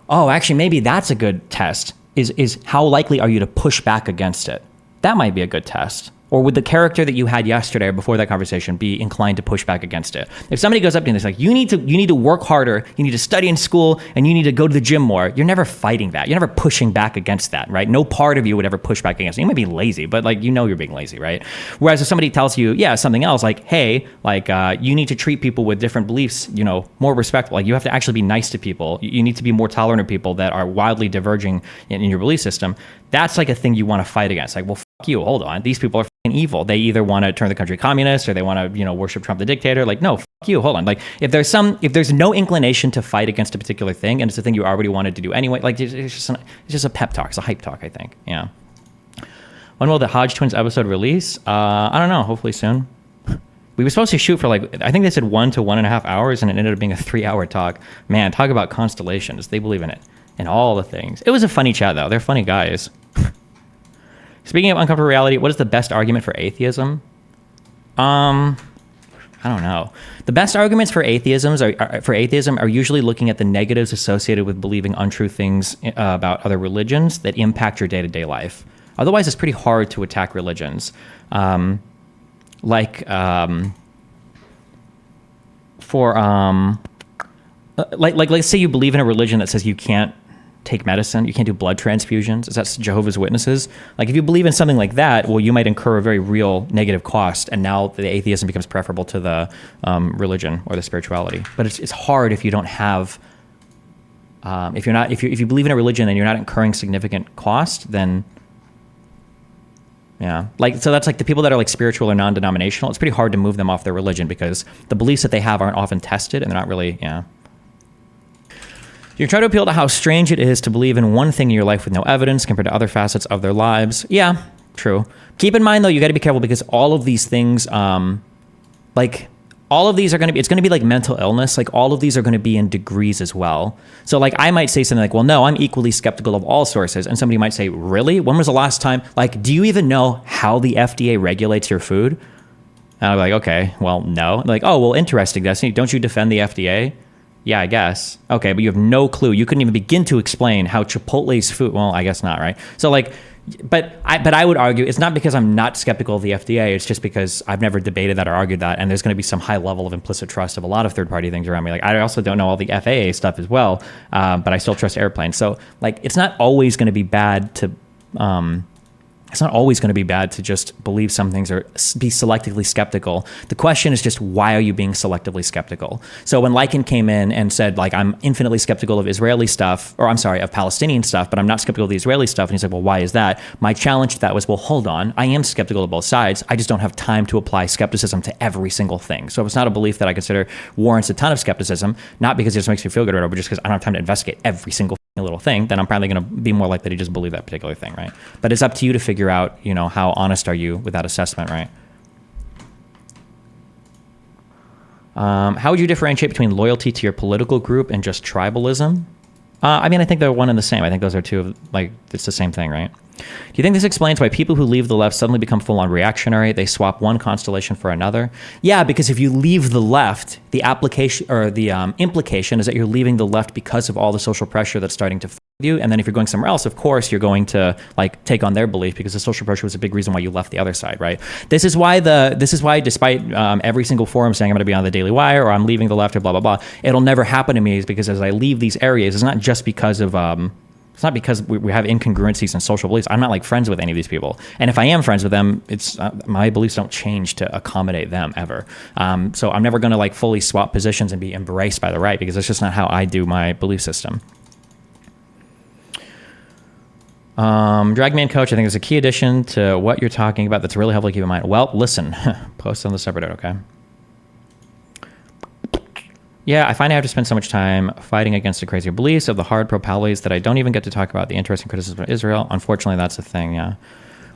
A: actually maybe that's a good test, is how likely are you to push back against it? That might be a good test. Or would the character that you had yesterday or before that conversation be inclined to push back against it? If somebody goes up to you and it's like, you need to work harder, you need to study in school, and you need to go to the gym more, you're never fighting that. You're never pushing back against that, right? No part of you would ever push back against it. You might be lazy, but like, you're being lazy, right? Whereas if somebody tells you, something else, like, hey, like, you need to treat people with different beliefs, more respectful. Like, you have to actually be nice to people. You need to be more tolerant of people that are wildly diverging in your belief system. That's like a thing you want to fight against. Like, well, fuck you, hold on. These people are evil. They either want to turn the country communist, or they want to, worship Trump the dictator. Like, no, fuck you, hold on. Like, if there's no inclination to fight against a particular thing, and it's a thing you already wanted to do anyway, like it's just a pep talk. It's a hype talk, I think. Yeah. When will the Hodge Twins episode release? I don't know. Hopefully soon. We were supposed to shoot for like, I think they said 1 to 1.5 hours, and it ended up being a 3-hour talk. Man, talk about constellations. They believe in it and all the things. It was a funny chat though. They're funny guys. Speaking of uncomfortable reality, what is the best argument for atheism? I don't know. The best arguments for atheism are usually looking at the negatives associated with believing untrue things about other religions that impact your day-to-day life. Otherwise, it's pretty hard to attack religions. Let's say you believe in a religion that says you can't take medicine. You can't do blood transfusions. Is that Jehovah's Witnesses? Like, if you believe in something like that, well, you might incur a very real negative cost. And now the atheism becomes preferable to the religion or the spirituality. But it's hard if you don't have, if you believe in a religion and you're not incurring significant cost, then yeah. Like, so that's like the people that are like spiritual or non-denominational. It's pretty hard to move them off their religion because the beliefs that they have aren't often tested and they're not really, yeah. You try to appeal to how strange it is to believe in one thing in your life with no evidence compared to other facets of their lives. Yeah, true. Keep in mind though, you got to be careful because all of these things, like all of these are going to be, it's going to be like mental illness. Like all of these are going to be in degrees as well. So like I might say something like, well, no, I'm equally skeptical of all sources. And somebody might say, really? When was the last time? Like, do you even know how the FDA regulates your food? And I'll be like, okay, well, no. Like, oh, well, interesting, Destiny. Don't you defend the FDA? Yeah, I guess. Okay, but you have no clue. You couldn't even begin to explain how Chipotle's food, well, I guess not, right? So like, but I would argue it's not because I'm not skeptical of the FDA. It's just because I've never debated that or argued that. And there's going to be some high level of implicit trust of a lot of third-party things around me. Like I also don't know all the FAA stuff as well, but I still trust airplanes. So like, it's not always going to be bad to, it's not always going to be bad to just believe some things or be selectively skeptical. The question is just, why are you being selectively skeptical? So when Lycan came in and said, like, I'm infinitely skeptical of Israeli stuff, or I'm sorry, of Palestinian stuff, but I'm not skeptical of the Israeli stuff. And he's like, well, why is that? My challenge to that was, well, hold on. I am skeptical of both sides. I just don't have time to apply skepticism to every single thing. So it's not a belief that I consider warrants a ton of skepticism, not because it just makes me feel good or whatever, but just because I don't have time to investigate every single little thing, then I'm probably going to be more likely to just believe that particular thing, right? But it's up to you to figure out, you know, how honest are you with that assessment, right? How would you differentiate between loyalty to your political group and just tribalism? I mean, I think they're one and the same. I think those are two of, like, it's the same thing, right? Do you think this explains why people who leave the left suddenly become full-on reactionary? They swap one constellation for another? Yeah, because if you leave the left, the application or the implication is that you're leaving the left because of all the social pressure that's starting to you. And then if you're going somewhere else, of course, you're going to like take on their belief because the social pressure was a big reason why you left the other side, right? This is why despite every single forum saying I'm going to be on the Daily Wire or I'm leaving the left or blah, blah, blah, it'll never happen to me is because as I leave these areas, it's not just because of, it's not because we have incongruencies in social beliefs. I'm not like friends with any of these people. And if I am friends with them, it's my beliefs don't change to accommodate them ever. So I'm never going to like fully swap positions and be embraced by the right because that's just not how I do my belief system. Dragman Coach, I think there's a key addition to what you're talking about that's really helpful to keep in mind. Well, listen, post on the subreddit, okay? Yeah, I find I have to spend so much time fighting against the crazier beliefs of the hard pro-pallies that I don't even get to talk about the interesting criticism of Israel. Unfortunately, that's the thing, yeah.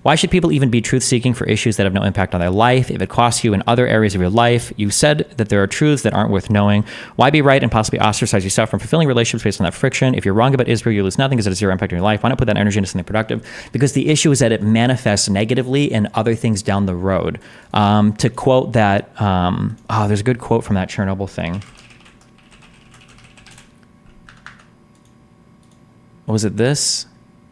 A: Why should people even be truth-seeking for issues that have no impact on their life? If it costs you in other areas of your life, you said that there are truths that aren't worth knowing. Why be right and possibly ostracize yourself from fulfilling relationships based on that friction? If you're wrong about Israel, you lose nothing because it has zero impact on your life. Why not put that energy into something productive? Because the issue is that it manifests negatively in other things down the road. To quote that, there's a good quote from that Chernobyl thing. What was it this?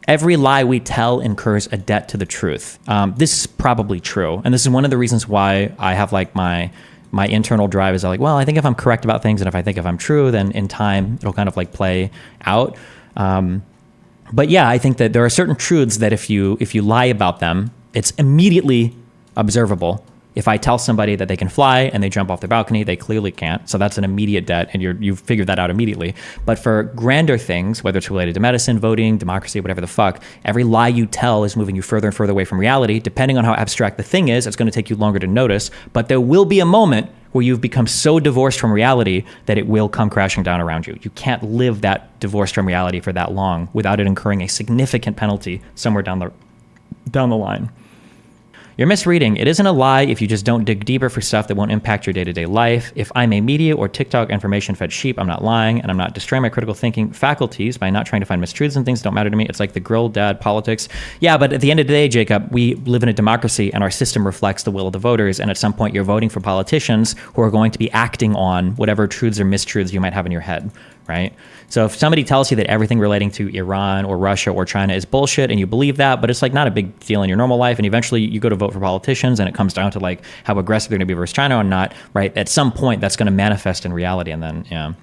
A: Every lie we tell incurs a debt to the truth. This is probably true. And this is one of the reasons why I have like my internal drive is like, well, I think if I'm correct about things and if I'm true, then in time it'll kind of like play out. But yeah, I think that there are certain truths that if you lie about them, it's immediately observable. If I tell somebody that they can fly and they jump off the balcony, they clearly can't. So that's an immediate debt, and you've figured that out immediately. But for grander things, whether it's related to medicine, voting, democracy, whatever the fuck, every lie you tell is moving you further and further away from reality. Depending on how abstract the thing is, it's going to take you longer to notice. But there will be a moment where you've become so divorced from reality that it will come crashing down around you. You can't live that divorced from reality for that long without it incurring a significant penalty somewhere down the line. You're misreading. It isn't a lie if you just don't dig deeper for stuff that won't impact your day-to-day life. If I'm a media or TikTok information-fed sheep, I'm not lying, and I'm not destroying my critical thinking faculties by not trying to find mistruths and things that don't matter to me. It's like the grilled dad politics. Yeah, but at the end of the day, Jacob, we live in a democracy, and our system reflects the will of the voters, and at some point you're voting for politicians who are going to be acting on whatever truths or mistruths you might have in your head, right? So if somebody tells you that everything relating to Iran or Russia or China is bullshit and you believe that, but it's like not a big deal in your normal life, and eventually you go to vote for politicians and it comes down to like how aggressive they're going to be versus China or not, right? At some point that's going to manifest in reality, and then, yeah.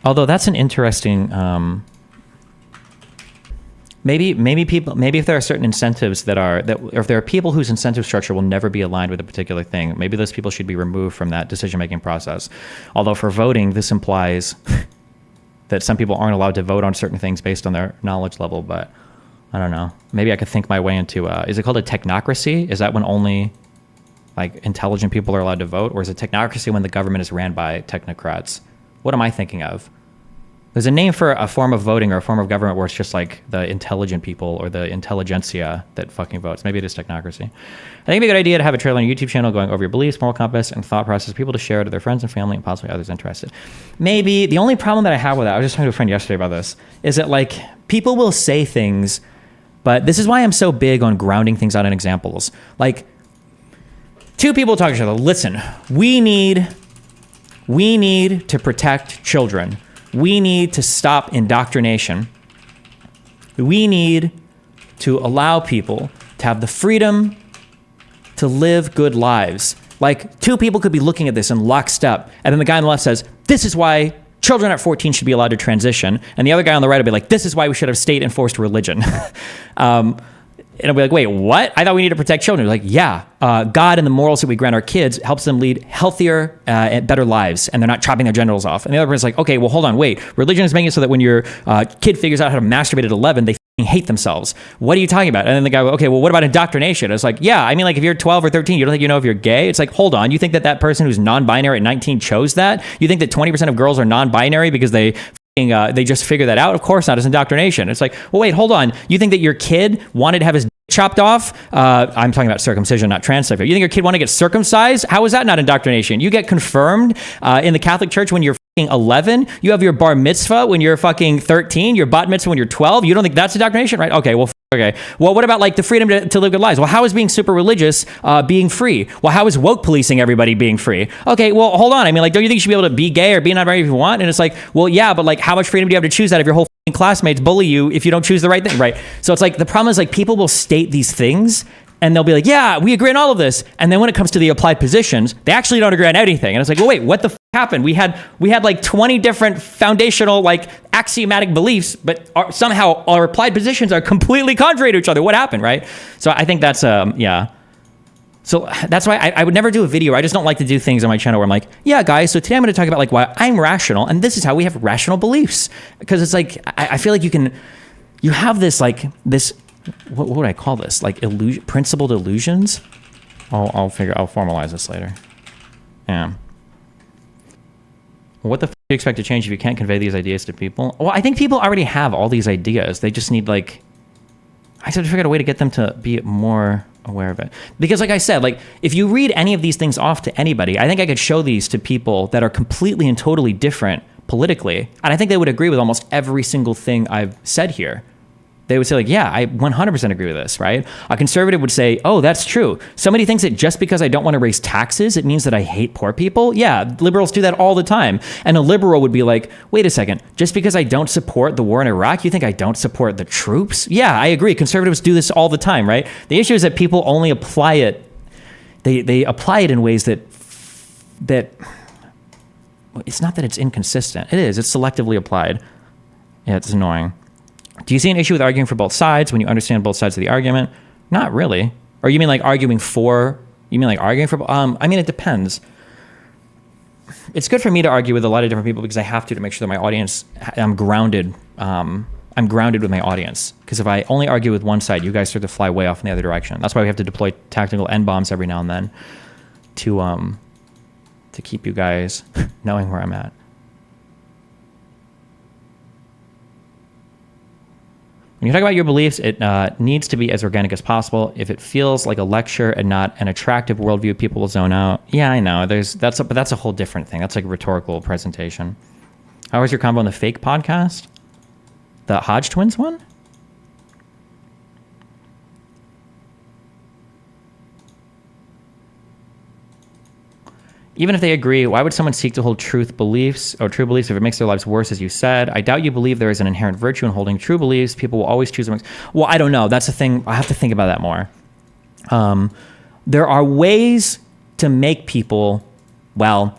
A: Although that's an interesting, maybe if there are certain incentives or if there are people whose incentive structure will never be aligned with a particular thing, maybe those people should be removed from that decision-making process. Although for voting, this implies that some people aren't allowed to vote on certain things based on their knowledge level, but I don't know. Maybe I could think my way into, is it called a technocracy? Is that when only like intelligent people are allowed to vote? Or is it technocracy when the government is ran by technocrats? What am I thinking of? There's a name for a form of voting or a form of government where it's just like the intelligent people or the intelligentsia that fucking votes. Maybe it is technocracy. I think it'd be a good idea to have a trailer on your YouTube channel going over your beliefs, moral compass, and thought process, people to share to their friends and family and possibly others interested. Maybe the only problem that I have with that, I was just talking to a friend yesterday about this, is that like people will say things, but this is why I'm so big on grounding things out in examples. Like two people talk to each other. Listen, we need to protect children. We need to stop indoctrination. We need to allow people to have the freedom to live good lives. Like two people could be looking at this in lockstep, and then the guy on the left says, this is why children at 14 should be allowed to transition. And the other guy on the right will be like, this is why we should have state-enforced religion. And I'll be like, wait, what? I thought we need to protect children. Like, yeah, God and the morals that we grant our kids helps them lead healthier and better lives, and they're not chopping their genitals off. And the other person's like, okay, well, hold on, wait. Religion is making it so that when your kid figures out how to masturbate at 11, they hate themselves. What are you talking about? And then the guy, okay, well, what about indoctrination? It's like, yeah, I mean, like if you're 12 or 13, you don't think you know if you're gay? It's like, hold on, you think that person who's non-binary at 19 chose that? You think that 20% of girls are non-binary because they just figure that out? Of course not. It's indoctrination. It's like, well, wait, hold on. You think that your kid wanted to have his dick chopped off? I'm talking about circumcision, not trans stuff. You think your kid wanted to get circumcised? How is that not indoctrination? You get confirmed in the Catholic Church when you're 11. You have your bar mitzvah when you're fucking 13. Your bat mitzvah when you're 12. You don't think that's indoctrination, right? Okay, well, okay. Well, what about like the freedom to live good lives? Well, how is being super religious being free? Well, how is woke policing everybody being free? Okay, well, hold on. I mean, like, don't you think you should be able to be gay or be non-binary if you want? And it's like, well, yeah, but like, how much freedom do you have to choose that if your whole classmates bully you if you don't choose the right thing, right? So it's like, the problem is like people will state these things and they'll be like, yeah, we agree on all of this. And then when it comes to the applied positions, they actually don't agree on anything. And it's like, well, wait, what the happened? We had like 20 different foundational, like axiomatic beliefs, but somehow our applied positions are completely contrary to each other. What happened, right? So I think that's, yeah. So that's why I would never do a video. I just don't like to do things on my channel where I'm like, yeah, guys, so today I'm going to talk about like why I'm rational. And this is how we have rational beliefs. Because it's like, I feel like you have this, like this, what would I call this? Like principled illusions. I'll formalize this later. Yeah. What the f*** do you expect to change if you can't convey these ideas to people? Well, I think people already have all these ideas. They just need like, I have to figure out a way to get them to be more aware of it. Because like I said, like if you read any of these things off to anybody, I think I could show these to people that are completely and totally different politically. And I think they would agree with almost every single thing I've said here. They would say like, yeah, I 100% agree with this, right? A conservative would say, oh, that's true. Somebody thinks that just because I don't want to raise taxes, it means that I hate poor people. Yeah, liberals do that all the time. And a liberal would be like, wait a second, just because I don't support the war in Iraq, you think I don't support the troops? Yeah, I agree. Conservatives do this all the time, right? The issue is that people only apply it. They apply it in ways that it's not that it's inconsistent. It is. It's selectively applied. Yeah, it's annoying. Do you see an issue with arguing for both sides when you understand both sides of the argument? Not really. Or you mean like arguing for? You mean like arguing for? I mean, it depends. It's good for me to argue with a lot of different people because I have to make sure that my audience, I'm grounded. I'm grounded with my audience. Because if I only argue with one side, you guys start to fly way off in the other direction. That's why we have to deploy tactical N-bombs every now and then to keep you guys knowing where I'm at. When you talk about your beliefs, it needs to be as organic as possible. If it feels like a lecture and not an attractive worldview, people will zone out. Yeah, I know. But that's a whole different thing. That's like a rhetorical presentation. How was your combo on the fake podcast? The Hodge twins one? Even if they agree, why would someone seek to hold true beliefs if it makes their lives worse, as you said? I doubt you believe there is an inherent virtue in holding true beliefs. People will always choose amongst... Well, I don't know. That's the thing. I have to think about that more. There are ways to make people, well,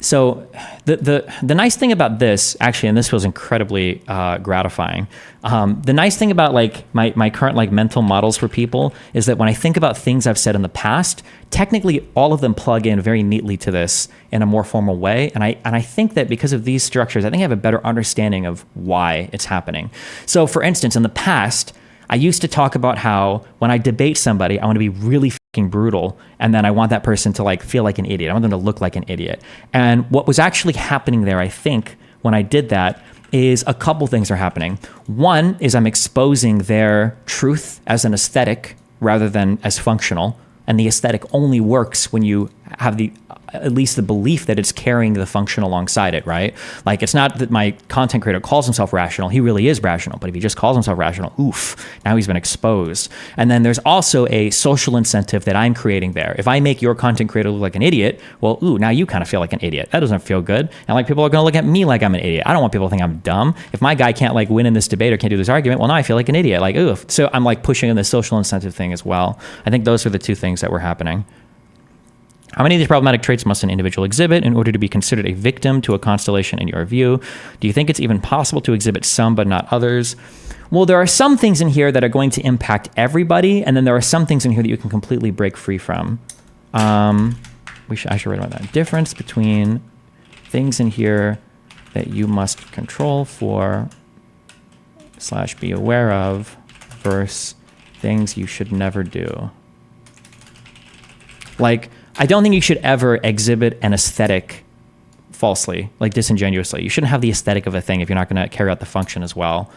A: So the nice thing about this, actually, and this feels incredibly gratifying. The nice thing about like my current like mental models for people is that when I think about things I've said in the past, technically all of them plug in very neatly to this in a more formal way. And I think that because of these structures, I think I have a better understanding of why it's happening. So for instance, in the past, I used to talk about how when I debate somebody, I want to be really fucking brutal, and then I want that person to like feel like an idiot. I want them to look like an idiot. And what was actually happening there, I think, when I did that, is a couple things are happening. One is I'm exposing their truth as an aesthetic rather than as functional. And the aesthetic only works when you have at least the belief that it's carrying the function alongside it, right? Like, it's not that my content creator calls himself rational. He really is rational. But if he just calls himself rational, oof, now he's been exposed. And then there's also a social incentive that I'm creating there. If I make your content creator look like an idiot, well, ooh, now you kind of feel like an idiot. That doesn't feel good. And like, people are going to look at me like I'm an idiot. I don't want people to think I'm dumb. If my guy can't like win in this debate or can't do this argument, well, now I feel like an idiot. Like, ooh. So I'm like pushing in the social incentive thing as well. I think those are the two things that were happening. How many of these problematic traits must an individual exhibit in order to be considered a victim to a constellation in your view? Do you think it's even possible to exhibit some but not others? Well, there are some things in here that are going to impact everybody, and then there are some things in here that you can completely break free from. I should write about that. Difference between things in here that you must control for / be aware of versus things you should never do. Like, I don't think you should ever exhibit an aesthetic falsely, like disingenuously. You shouldn't have the aesthetic of a thing if you're not going to carry out the function as well.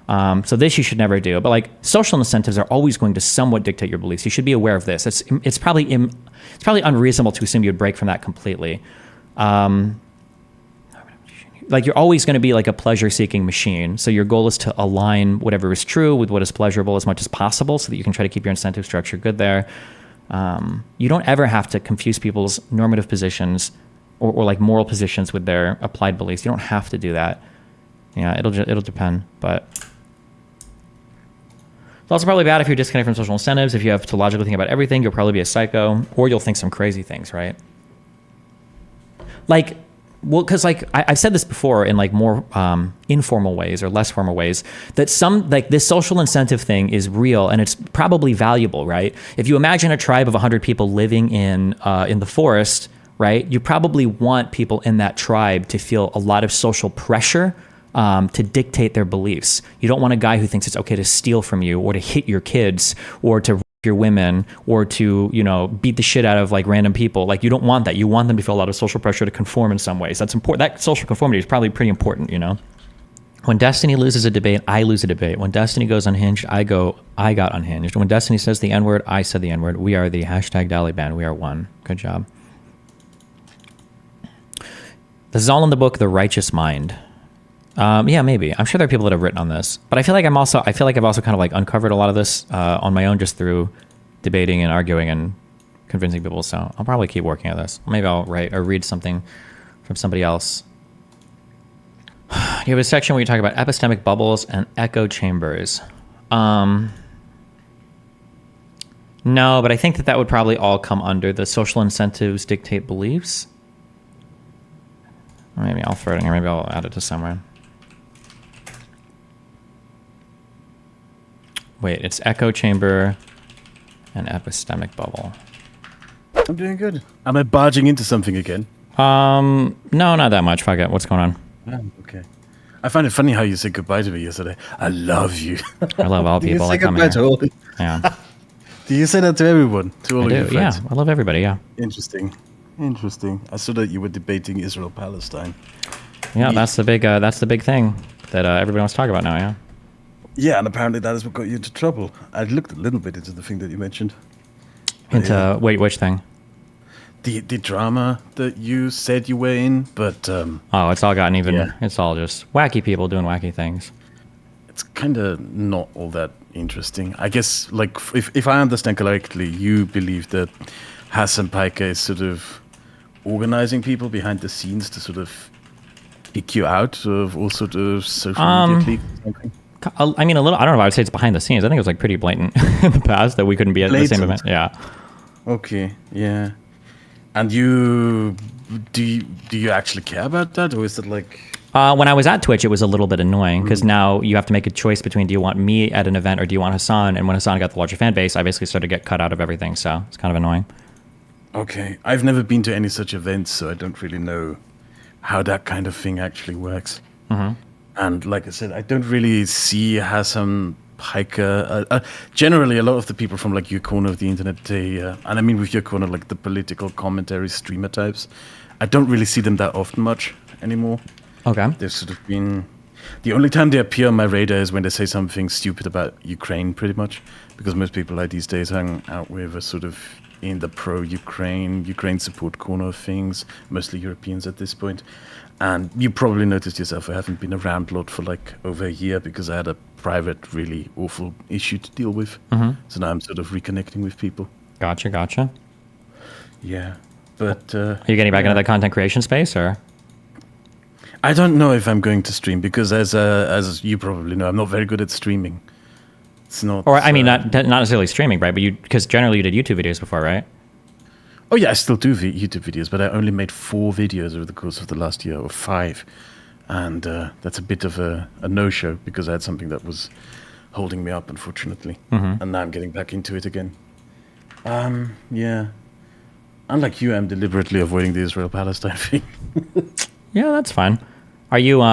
A: So this you should never do. But like, social incentives are always going to somewhat dictate your beliefs. You should be aware of this. It's probably unreasonable to assume you'd break from that completely. Like, you're always going to be like a pleasure-seeking machine. So your goal is to align whatever is true with what is pleasurable as much as possible, so that you can try to keep your incentive structure good there. You don't ever have to confuse people's normative positions or like moral positions with their applied beliefs. You don't have to do that. Yeah, it'll depend, but it's also probably bad if you're disconnected from social incentives. If you have to logically think about everything, you'll probably be a psycho, or you'll think some crazy things, right? Like, well, because like I've said this before in like more informal ways or less formal ways, that some like this social incentive thing is real and it's probably valuable, right? If you imagine a tribe of 100 people living in the forest, right? You probably want people in that tribe to feel a lot of social pressure to dictate their beliefs. You don't want a guy who thinks it's okay to steal from you or to hit your kids or to your women or to, you know, beat the shit out of like random people. Like, you don't want that. You want them to feel a lot of social pressure to conform in some ways. That's important. That social conformity is probably pretty important, you know? When Destiny loses a debate, I lose a debate. When Destiny goes unhinged, I got unhinged. When Destiny says the N-word, I said the N-word. We are the #Dally We are one. Good job. This is all in the book, The Righteous Mind. Yeah, maybe. I'm sure there are people that have written on this, but I feel like I've also kind of like uncovered a lot of this on my own just through debating and arguing and convincing people. So I'll probably keep working at this. Maybe I'll write or read something from somebody else. You have a section where you talk about epistemic bubbles and echo chambers. No, but I think that would probably all come under the social incentives dictate beliefs. Maybe I'll throw it in here. Maybe I'll add it to somewhere. Wait, it's echo chamber and epistemic bubble.
C: I'm doing good. Am I barging into something again?
A: No, not that much. Fuck it. What's going on?
C: Oh, okay. I find it funny how you said goodbye to me yesterday. I love you.
A: I love all people that come here. Yeah.
C: Do you say that to everyone? To all of your friends?
A: Yeah, I love everybody, yeah.
C: Interesting. I saw that you were debating Israel-Palestine.
A: Yeah, that's the big thing that everybody wants to talk about now, yeah.
C: Yeah, and apparently that is what got you into trouble. I looked a little bit into the thing that you mentioned.
A: Wait, which thing?
C: The drama that you said you were in, but...
A: oh, it's all gotten even... Yeah. It's all just wacky people doing wacky things.
C: It's kind of not all that interesting. I guess, like, if I understand correctly, you believe that Hassan Piker is sort of organizing people behind the scenes to sort of kick you out of all sort of social media cliques or something?
A: I mean, a little. I don't know if I would say it's behind the scenes. I think it was like pretty blatant in the past that we couldn't be at the same event. Yeah.
C: Okay. Yeah. And you do you actually care about that, or is it like?
A: When I was at Twitch, it was a little bit annoying because now you have to make a choice between do you want me at an event or do you want Hassan? And when Hassan got the larger fan base, I basically started to get cut out of everything. So it's kind of annoying.
C: Okay, I've never been to any such events, so I don't really know how that kind of thing actually works. And like I said, I don't really see Hassan Piker. Generally, a lot of the people from like your corner of the internet, they, and I mean with your corner, like the political commentary streamer types, I don't really see them that often much anymore.
A: Okay.
C: They've sort of been... The only time they appear on my radar is when they say something stupid about Ukraine, pretty much. Because most people I these days hang out with are sort of in the Ukraine support corner of things. Mostly Europeans at this point. And you probably noticed yourself, I haven't been around a lot for like over a year because I had a private, really awful issue to deal with. So now I'm sort of reconnecting with people.
A: Gotcha.
C: Yeah. But...
A: Are you getting back into the content creation space or...
C: I don't know if I'm going to stream because, as you probably know, I'm not very good at streaming. It's not.
A: Or I mean, not necessarily streaming, right? But because generally you did YouTube videos before, right?
C: Oh yeah, I still do YouTube videos, but I only made 4 videos over the course of the last year, or 5, and that's a bit of a no-show because I had something that was holding me up, unfortunately, and now I'm getting back into it again. Yeah. Unlike you, I'm deliberately avoiding the Israel-Palestine thing.
A: Yeah, that's fine. Are you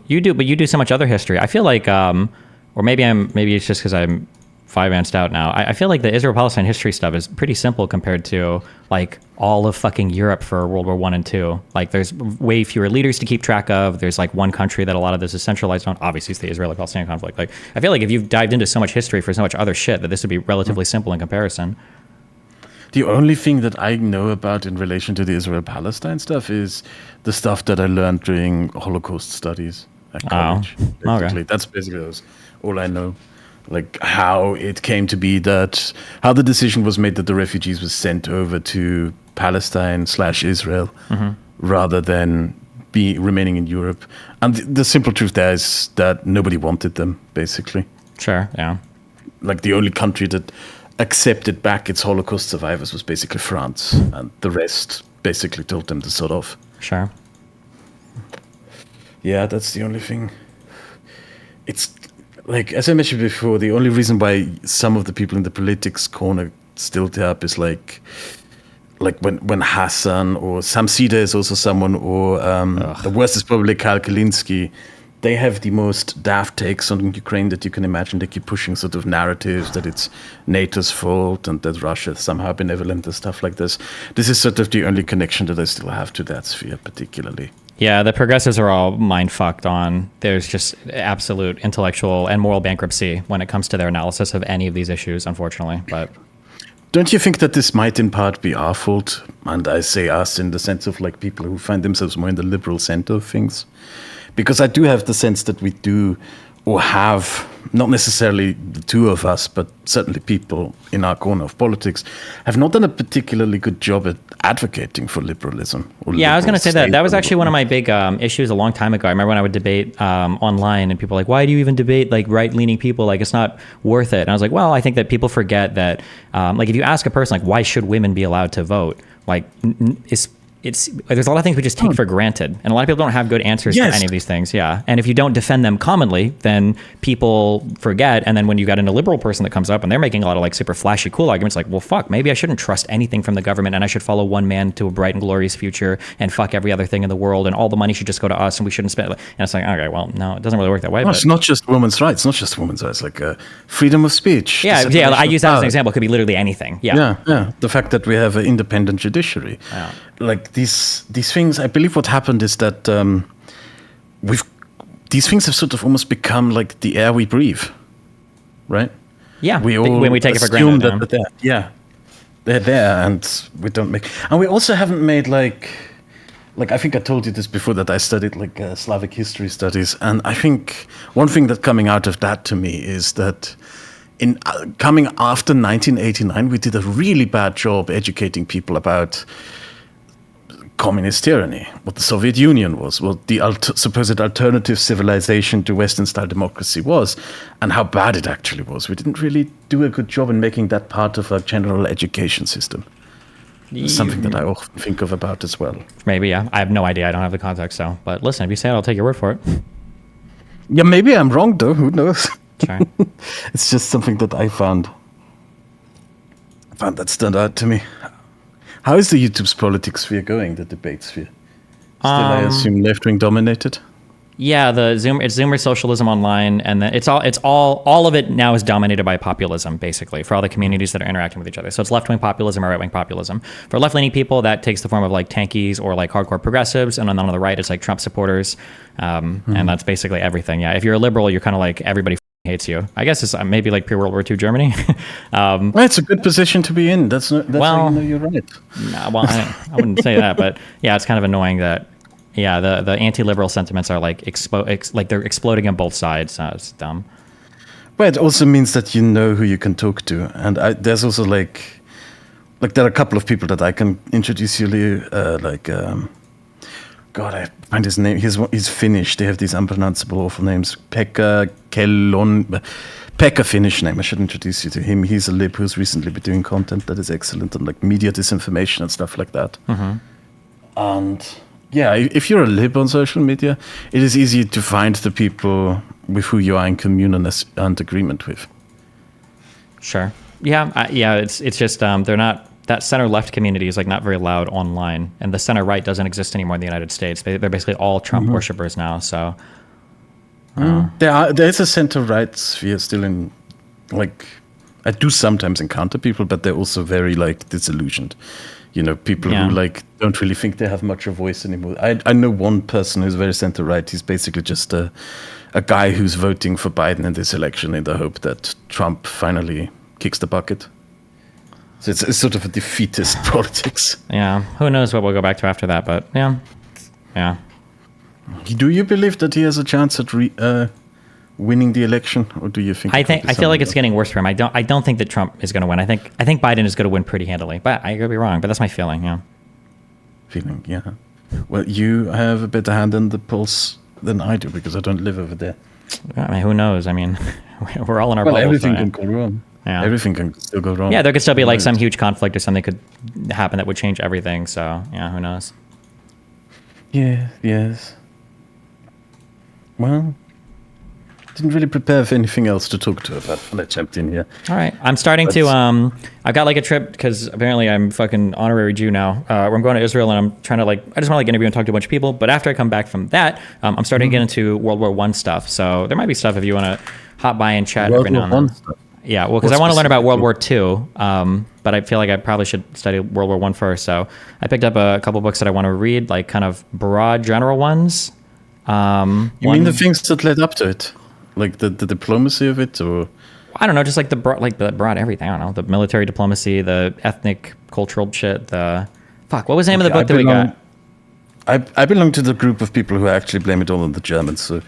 A: you do so much other history. I feel like or maybe it's just because I'm 5 advanced out now. I feel like the Israel-Palestine history stuff is pretty simple compared to like all of fucking Europe for World War I and II. Like there's way fewer leaders to keep track of. There's like one country that a lot of this is centralized on. Obviously, it's the Israeli-Palestinian conflict. Like I feel like if you've dived into so much history for so much other shit, that this would be relatively simple in comparison.
C: The only thing that I know about in relation to the Israel-Palestine stuff is the stuff that I learned during Holocaust studies at college.
A: Okay.
C: That's basically all I know. Like how it came to be that, how the decision was made that the refugees were sent over to Palestine/Israel rather than remaining in Europe. And the simple truth there is that nobody wanted them, basically.
A: Sure, yeah.
C: Like the only country that accepted back its Holocaust survivors was basically France, and the rest basically told them to sort off.
A: Sure.
C: Yeah, that's the only thing. It's like, as I mentioned before, the only reason why some of the people in the politics corner still tap is like when Hassan or Samsida is also someone, or the worst is probably Kyle Kalinske. They have the most daft takes on Ukraine that you can imagine. They keep pushing sort of narratives that it's NATO's fault and that Russia is somehow benevolent and stuff like this. This is sort of the only connection that I still have to that sphere particularly.
A: Yeah, the progressives are all mind-fucked on. There's just absolute intellectual and moral bankruptcy when it comes to their analysis of any of these issues, unfortunately. But
C: don't you think that this might in part be our fault? And I say us in the sense of like people who find themselves more in the liberal center of things. Because I do have the sense that we do, or have, not necessarily the two of us, but certainly people in our corner of politics, have not done a particularly good job at advocating for liberalism.
A: Yeah, I was going to say that. That was actually one of my big issues a long time ago. I remember when I would debate online and people were like, why do you even debate like right-leaning people? Like, it's not worth it. And I was like, well, I think that people forget that, like, if you ask a person, like, why should women be allowed to vote? Like, it's there's a lot of things we just take for granted, and a lot of people don't have good answers to any of these things. Yeah, and if you don't defend them commonly, then people forget. And then when you got a liberal person that comes up and they're making a lot of like super flashy, cool arguments, like, well, fuck, maybe I shouldn't trust anything from the government, and I should follow one man to a bright and glorious future, and fuck every other thing in the world, and all the money should just go to us, and we shouldn't spend. And it's like, okay, well, no, it doesn't really work that way.
C: Well, it's not just women's rights. Not just women's rights. Like freedom of speech.
A: Yeah. I use that as an example. It could be literally anything. Yeah.
C: The fact that we have an independent judiciary.
A: Yeah.
C: Like these things, I believe what happened is that these things have sort of almost become like the air we breathe, right?
A: Yeah,
C: we all
A: when we take it for granted.
C: They're there, and we don't make. And we also haven't made like I think I told you this before, that I studied like Slavic history studies, and I think one thing that coming out of that to me is that in coming after 1989, we did a really bad job educating people about communist tyranny, what the Soviet Union was, what the supposed alternative civilization to Western-style democracy was, and how bad it actually was. We didn't really do a good job in making that part of our general education system. something that I often think of about as well.
A: Maybe, yeah. I have no idea. I don't have the context, so. But listen, if you say it, I'll take your word for it.
C: Yeah, maybe I'm wrong though. Who knows?
A: Sure.
C: It's just something that I found that stood out to me. How is the YouTube's politics sphere going? The debate sphere? Still, I assume left-wing dominated.
A: Yeah, it's Zoomer socialism online, and then it's all of it now is dominated by populism, basically, for all the communities that are interacting with each other. So it's left-wing populism or right-wing populism. For left-leaning people, that takes the form of like tankies or like hardcore progressives, and then on the right, it's like Trump supporters, and that's basically everything. Yeah, if you're a liberal, you're kind of like everybody hates you. I guess it's maybe like pre-World War II Germany.
C: Well, it's a good position to be in. That's how you know you're right.
A: Nah, well, I wouldn't say that, but yeah, it's kind of annoying that. Yeah, the anti-liberal sentiments are like they're exploding on both sides. It's dumb.
C: But it also means that you know who you can talk to, and there's also like there are a couple of people that I can introduce you to, God, I find his name. He's Finnish. They have these unpronounceable, awful names. Pekka Finnish name. I should introduce you to him. He's a lib who's recently been doing content that is excellent on like media disinformation and stuff like that. And yeah, if you're a lib on social media, it is easy to find the people with who you are in communion and agreement with.
A: Sure. Yeah. It's just they're not. That center left community is like not very loud online, and the center right doesn't exist anymore in the United States. They're basically all Trump worshippers now. So
C: there's a center right sphere still in, like, I do sometimes encounter people, but they're also very like disillusioned. You know, people who like don't really think they have much of a voice anymore. I know one person who's very center right. He's basically just a guy who's voting for Biden in this election in the hope that Trump finally kicks the bucket. So it's sort of a defeatist politics.
A: Yeah, who knows what we'll go back to after that? But yeah.
C: Do you believe that he has a chance at winning the election, or do you think?
A: I feel like it's getting worse for him. I don't think that Trump is going to win. I think Biden is going to win pretty handily, but I could be wrong. But that's my feeling. Yeah.
C: Feeling, yeah. Well, you have a better hand on the pulse than I do because I don't live over there.
A: I mean, who knows? I mean, we're all in our bubbles.
C: Everything can go wrong.
A: Yeah.
C: Everything can still go wrong.
A: Yeah, there could still be like some huge conflict or something could happen that would change everything. So yeah, who knows?
C: Yeah. Yes. Well, didn't really prepare for anything else to talk to about when I jumped in here.
A: All right, I'm starting to. I've got like a trip because apparently I'm fucking honorary Jew now. Where I'm going to Israel and I'm trying to I just want to interview and talk to a bunch of people. But after I come back from that, I'm starting to get into World War I stuff. So there might be stuff if you want to hop by and chat every now and then. Stuff. Yeah, well, because I want to learn about World War II, but I feel like I probably should study World War I first. So I picked up a couple books that I want to read, like kind of broad, general ones.
C: You mean the things that led up to it, like the diplomacy of it, or
A: I don't know, just like the broad everything. I don't know, the military diplomacy, the ethnic, cultural shit. What was the name of the book that we got?
C: I belong to the group of people who actually blame it all on the Germans. So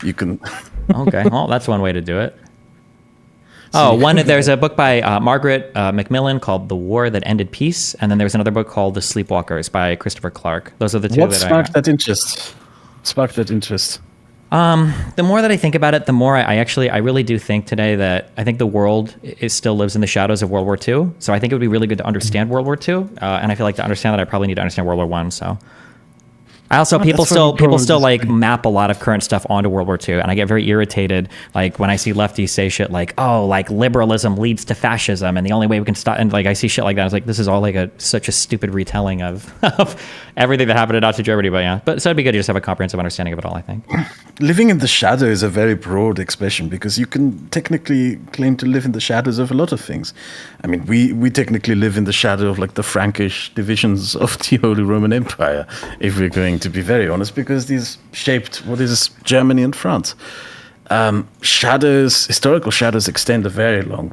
C: you can.
A: Okay, well, that's one way to do it. There's a book by Margaret Macmillan called The War That Ended Peace, and then there's another book called The Sleepwalkers by Christopher Clark. Those are the two.
C: What sparked that interest?
A: The more that I think about it, the more I really do think today that I think the world still lives in the shadows of World War II. So I think it would be really good to understand World War II, and I feel like to understand that I probably need to understand World War I. So. People still like map a lot of current stuff onto World War II, and I get very irritated like when I see lefties say shit like, "Oh, like liberalism leads to fascism, and the only way we can stop." And like I see shit like that, it's like this is all like such a stupid retelling of everything that happened in Nazi Germany. But yeah, so it'd be good to just have a comprehensive understanding of it all. I think
C: living in the shadow is a very broad expression because you can technically claim to live in the shadows of a lot of things. I mean, we technically live in the shadow of like the Frankish divisions of the Holy Roman Empire, if we're going to be very honest, because these shaped what is Germany and France. Historical shadows extend a very long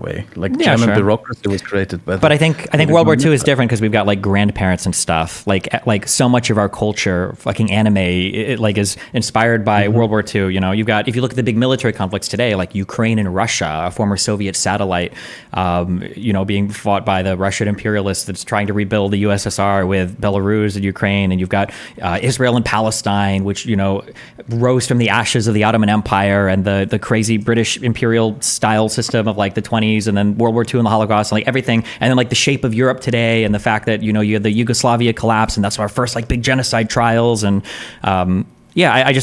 C: way. Like German bureaucracy was created by.
A: But I think World War II is different because we've got like grandparents and stuff. Like so much of our culture, fucking anime, is inspired by World War II. You know, if you look at the big military conflicts today, like Ukraine and Russia, a former Soviet satellite, being fought by the Russian imperialists that's trying to rebuild the USSR with Belarus and Ukraine, and you've got Israel and Palestine, which rose from the ashes of the Ottoman Empire. Empire and the crazy British imperial style system of like the 20s, and then World War II and the Holocaust and like everything, and then like the shape of Europe today and the fact that you had the Yugoslavia collapse and that's our first like big genocide trials and I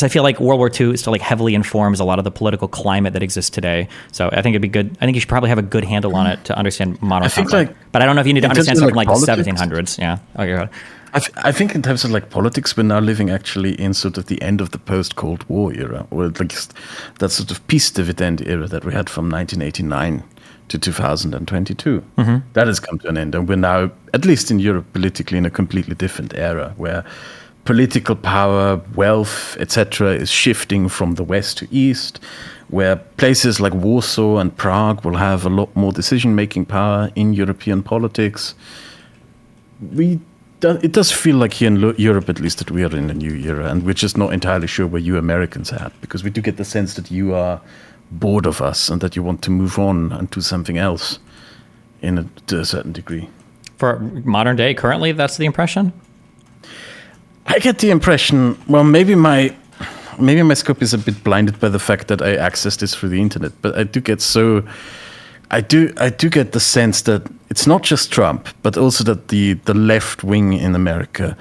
A: feel like World War II still like heavily informs a lot of the political climate that exists today. So I think it'd be good. I think you should probably have a good handle on it to understand modern conflict. But I don't know if you need to understand something like the 1700s. Yeah. Okay, go ahead.
C: I think in terms of like politics, we're now living actually in sort of the end of the post-Cold War era, or at least that sort of peace dividend era that we had from 1989 to 2022. That has come to an end, and we're now, at least in Europe, politically in a completely different era where political power, wealth, etc., is shifting from the west to east, where places like Warsaw and Prague will have a lot more decision-making power in European politics. It does feel like here in Europe, at least, that we are in a new era, and we're just not entirely sure where you Americans are at, because we do get the sense that you are bored of us and that you want to move on and do something else to a certain degree.
A: For modern day, currently, that's the impression?
C: I get the impression, well, maybe my scope is a bit blinded by the fact that I access this through the internet, but I do get the sense that it's not just Trump, but also that the left wing in America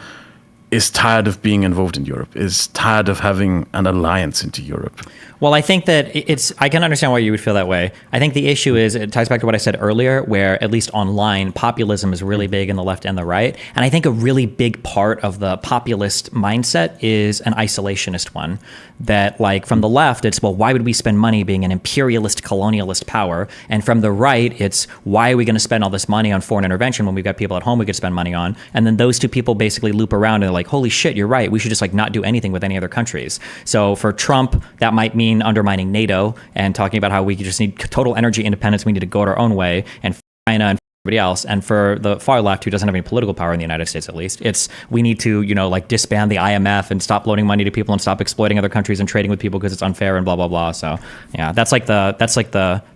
C: is tired of being involved in Europe, is tired of having an alliance into Europe.
A: Well, I think that I can understand why you would feel that way. I think the issue is, it ties back to what I said earlier, where at least online, populism is really big in the left and the right. And I think a really big part of the populist mindset is an isolationist one. That like from the left, it's, well, why would we spend money being an imperialist, colonialist power? And from the right, it's, why are we going to spend all this money on foreign intervention when we've got people at home we could spend money on? And then those two people basically loop around and they're like, holy shit, you're right. We should just like not do anything with any other countries. So for Trump, that might mean undermining NATO and talking about how we just need total energy independence. We need to go our own way, and China and everybody else. And for the far left, who doesn't have any political power in the United States, at least, it's, we need to, like disband the IMF and stop loaning money to people and stop exploiting other countries and trading with people because it's unfair and blah, blah, blah. So yeah, that's like the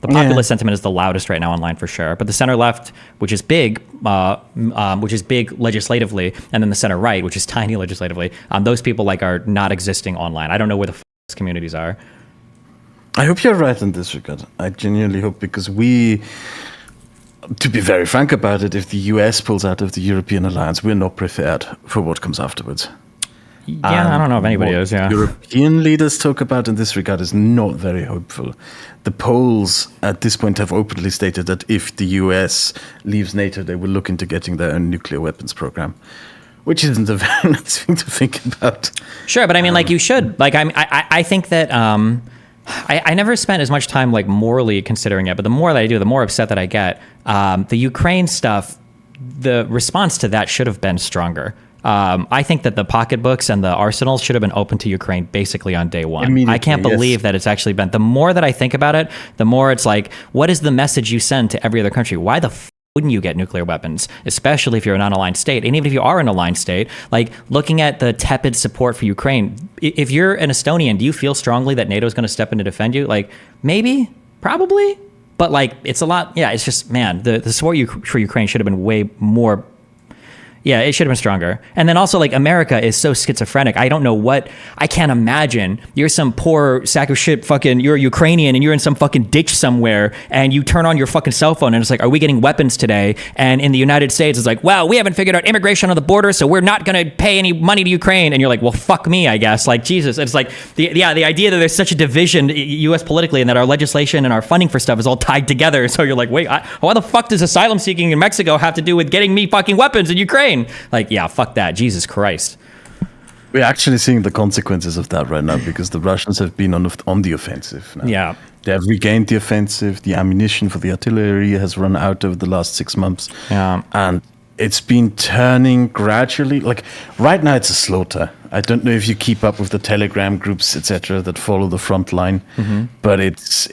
A: populist sentiment is the loudest right now online for sure. But the center left, which is big legislatively, and then the center right, which is tiny legislatively, those people like are not existing online. I don't know where the communities are.
C: I hope you're right in this regard. I genuinely hope, because to be very frank about it, if the US pulls out of the European alliance, we're not prepared for what comes afterwards.
A: Yeah, I don't know if anybody is, yeah.
C: European leaders talk about in this regard is not very hopeful. The polls at this point have openly stated that if the US leaves NATO, they will look into getting their own nuclear weapons program, which isn't a very nice thing to think about. Sure,
A: but I mean, like, you should. Like, I think that... I never spent as much time like morally considering it, but the more that I do, the more upset that I get. The Ukraine stuff, the response to that should have been stronger. I think that the pocketbooks and the arsenals should have been open to Ukraine basically on day one. I can't believe that it's actually been. The more that I think about it, the more it's like, what is the message you send to every other country? Why the wouldn't you get nuclear weapons, especially if you're a non-aligned state? And even if you are an aligned state, like looking at the tepid support for Ukraine, if you're an Estonian, do you feel strongly that NATO is going to step in to defend you? Like, maybe, probably, but like, it's a lot. Yeah, it's just, man, the support for Ukraine should have been way more. Yeah, it should have been stronger. And then also, like, America is so schizophrenic. I don't know what, I can't imagine you're some poor sack of shit fucking, you're a Ukrainian and you're in some fucking ditch somewhere and you turn on your fucking cell phone and it's like, are we getting weapons today? And in the United States, it's like, well, we haven't figured out immigration on the border, so we're not going to pay any money to Ukraine. And you're like, well, fuck me, I guess. Like, Jesus. It's like, the idea that there's such a division U.S. politically and that our legislation and our funding for stuff is all tied together. So you're like, wait, why the fuck does asylum seeking in Mexico have to do with getting me fucking weapons in Ukraine? Like, yeah, fuck that. Jesus Christ.
C: We're actually seeing the consequences of that right now because the Russians have been on the offensive now.
A: Yeah.
C: They have regained the offensive. The ammunition for the artillery has run out over the last 6 months.
A: Yeah.
C: And it's been turning gradually. Like, right now it's a slaughter. I don't know if you keep up with the Telegram groups, etc., that follow the front line, but it's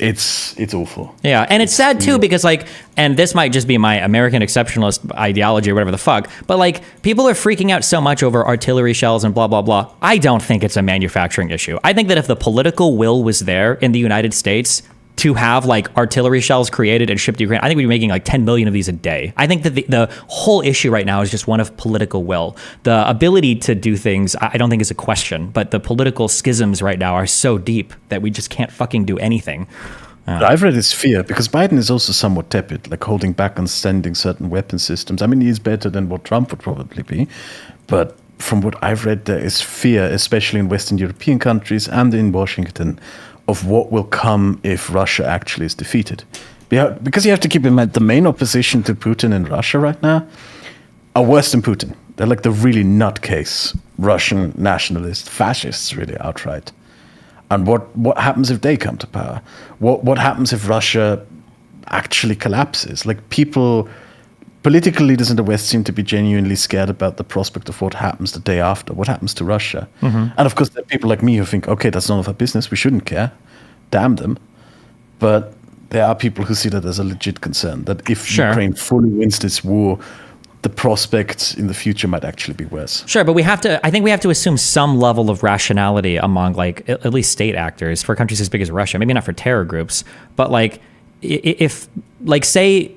C: awful.
A: Yeah, and it's sad too because, like, and this might just be my American exceptionalist ideology or whatever the fuck, but like, people are freaking out so much over artillery shells and blah blah blah. I don't think it's a manufacturing issue. I think that if the political will was there in the United States to have like artillery shells created and shipped to Ukraine, I think we'd be making like 10 million of these a day. I think that the whole issue right now is just one of political will. The ability to do things, I don't think is a question, but the political schisms right now are so deep that we just can't fucking do anything.
C: I've read his fear, because Biden is also somewhat tepid, like holding back on sending certain weapon systems. I mean, he's better than what Trump would probably be. But from what I've read, there is fear, especially in Western European countries and in Washington, of what will come if Russia actually is defeated. Because you have to keep in mind, the main opposition to Putin in Russia right now are worse than Putin. They're like the really nutcase Russian nationalist fascists, really, outright. And what happens if they come to power? What happens if Russia actually collapses? Like, political leaders in the West seem to be genuinely scared about the prospect of what happens the day after. What happens to Russia? And of course, there are people like me who think, okay, that's none of our business. We shouldn't care. Damn them. But there are people who see that as a legit concern, that if Ukraine fully wins this war, the prospects in the future might actually be worse.
A: Sure, but I think we have to assume some level of rationality among like at least state actors for countries as big as Russia. Maybe not for terror groups, but like if like say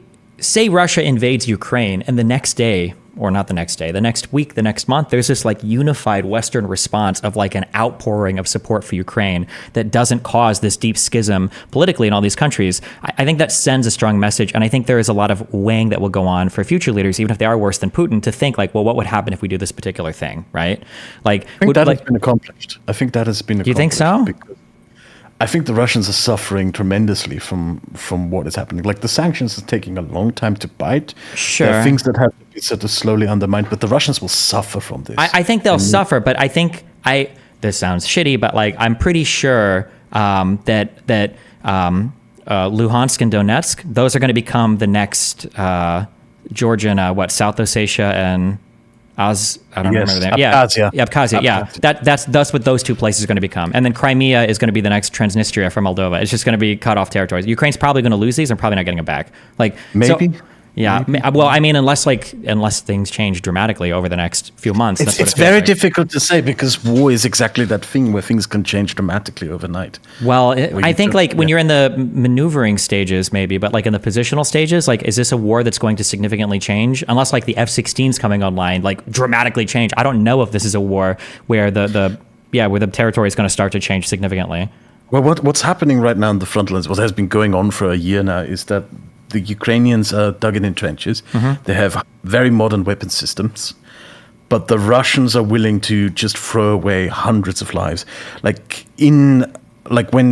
A: Russia invades Ukraine and the next day, or not the next day, the next week, the next month, there's this like unified Western response of like an outpouring of support for Ukraine that doesn't cause this deep schism politically in all these countries. I think that sends a strong message. And I think there is a lot of weighing that will go on for future leaders, even if they are worse than Putin, to think like, well, what would happen if we do this particular thing, right? Like,
C: I think that has been accomplished. I think that has been accomplished.
A: Do you think so?
C: Because I think the Russians are suffering tremendously from what is happening. Like, the sanctions are taking a long time to bite.
A: Sure.
C: There are things that have to be sort of slowly undermined, but the Russians will suffer from this.
A: I think they'll suffer, but I think this sounds shitty, but like I'm pretty sure that Luhansk and Donetsk, those are going to become the next Georgian, South Ossetia and I don't remember that.
C: Abkhazia.
A: Abkhazia. Yeah, that's what those two places are going to become. And then Crimea is going to be the next Transnistria for Moldova. It's just going to be cut off territories. Ukraine's probably going to lose these and probably not getting them back. Like
C: maybe.
A: Yeah. Well, I mean, unless things change dramatically over the next few months.
C: It's very difficult to say, because war is exactly that thing where things can change dramatically overnight.
A: Well, I think when you're in the maneuvering stages, maybe, but like in the positional stages, like, is this a war that's going to significantly change? Unless like the F-16s coming online, like dramatically change. I don't know if this is a war where the territory is going to start to change significantly.
C: Well, what's happening right now on the front lines, what has been going on for a year now, is that the Ukrainians are dug in trenches. They have very modern weapon systems, but the Russians are willing to just throw away hundreds of lives. Like when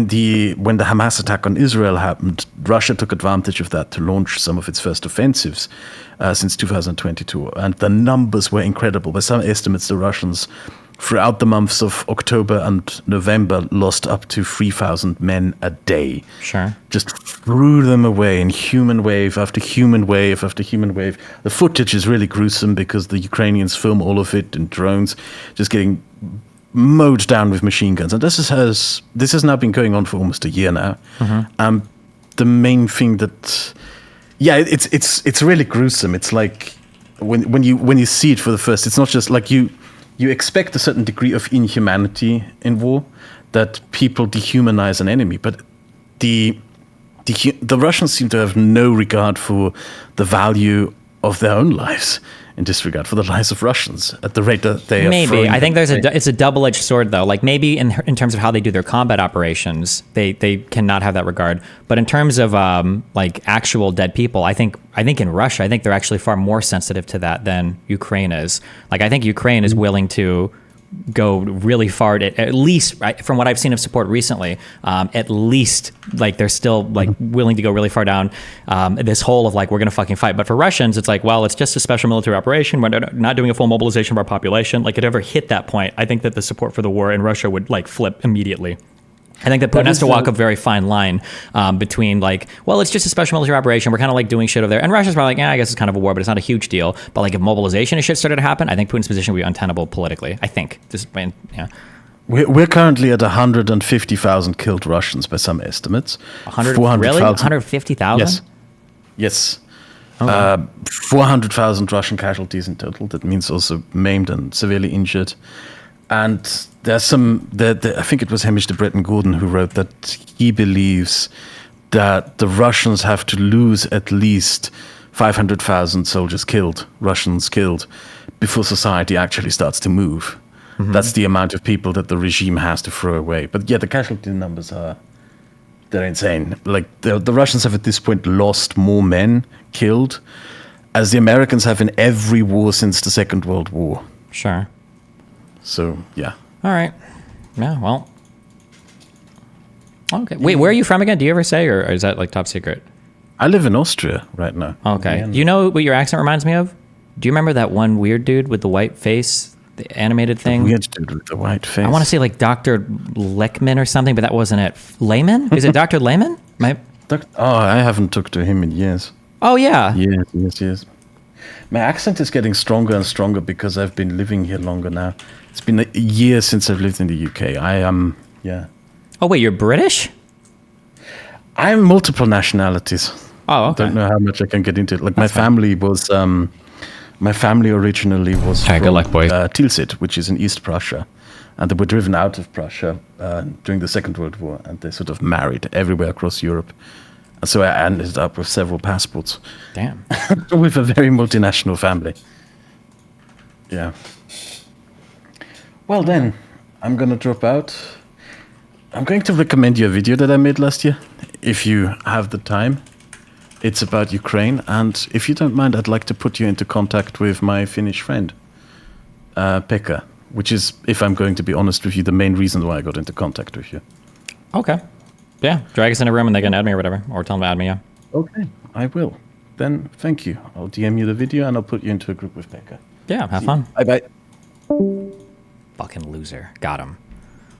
C: the Hamas attack on Israel happened, Russia took advantage of that to launch some of its first offensives since 2022, and the numbers were incredible. By some estimates, the Russians, throughout the months of October and November, lost up to 3,000 men a day.
A: Sure.
C: Just threw them away in human wave after human wave after human wave. The footage is really gruesome because the Ukrainians film all of it in drones, just getting mowed down with machine guns. And this has now been going on for almost a year now. The main thing that, it's really gruesome. It's like when you see it for the first, it's not just like you expect a certain degree of inhumanity in war, that people dehumanize an enemy, but the Russians seem to have no regard for the value of their own lives in this regard, for the lives of Russians, at the rate that they are.
A: Maybe. I think it's a double-edged sword, though. Like, maybe in terms of how they do their combat operations, they cannot have that regard. But in terms of like actual dead people, I think in Russia, I think they're actually far more sensitive to that than Ukraine is. Like, I think Ukraine is willing to go really far, at least from what I've seen of support recently, at least like they're still like willing to go really far down this hole of like, we're going to fucking fight. But for Russians, it's like, well, it's just a special military operation. We're not doing a full mobilization of our population. Like, it ever hit that point, I think that the support for the war in Russia would like flip immediately. I think that Putin has to walk a very fine line between like, well, it's just a special military operation. We're kind of like doing shit over there. And Russia's probably like, yeah, I guess it's kind of a war, but it's not a huge deal. But like, if mobilization and shit started to happen, I think Putin's position would be untenable politically. I think.
C: We're currently at 150,000 killed Russians by some estimates.
A: 150,000?
C: Yes.
A: Okay.
C: 400,000 Russian casualties in total. That means also maimed and severely injured. And there's I think it was Hamish de Breton Gordon who wrote that he believes that the Russians have to lose at least 500,000 soldiers killed, Russians killed, before society actually starts to move. That's the amount of people that the regime has to throw away. But yeah, the casualty numbers they're insane. Like the Russians have at this point lost more men killed as the Americans have in every war since the Second World War.
A: Sure.
C: So, yeah.
A: All right. Yeah, well. Okay. Wait, where are you from again? Do you ever say, or is that like top secret?
C: I live in Austria right now.
A: Okay. Do you know what your accent reminds me of? Do you remember that one weird dude with the white face, the animated thing?
C: Weird dude with the white face.
A: I want to say like Dr. Leckman or something, but that wasn't it. Lehman? Is it Dr. Lehman?
C: I haven't talked to him in years.
A: Oh, yeah.
C: Yes. My accent is getting stronger and stronger because I've been living here longer now. It's been a year since I've lived in the UK. I am,
A: Oh, wait, you're British?
C: I'm multiple nationalities.
A: Oh, okay.
C: I don't know how much I can get into it. Like, my family originally was
A: All right, good luck, boys.
C: Tilsit, which is in East Prussia. And they were driven out of Prussia during the Second World War. And they sort of married everywhere across Europe. And so I ended up with several passports.
A: Damn.
C: With a very multinational family. Yeah. Well then, I'm going to drop out. I'm going to recommend you a video that I made last year, if you have the time. It's about Ukraine, and if you don't mind, I'd like to put you into contact with my Finnish friend, Pekka, which is, if I'm going to be honest with you, the main reason why I got into contact with you.
A: Okay. Yeah, drag us in a room and they can add me or whatever, or tell them to add me, yeah.
C: Okay, I will. Then, thank you. I'll DM you the video, and I'll put you into a group with Pekka.
A: Yeah, have fun.
C: Bye-bye.
A: Fucking loser. Got him.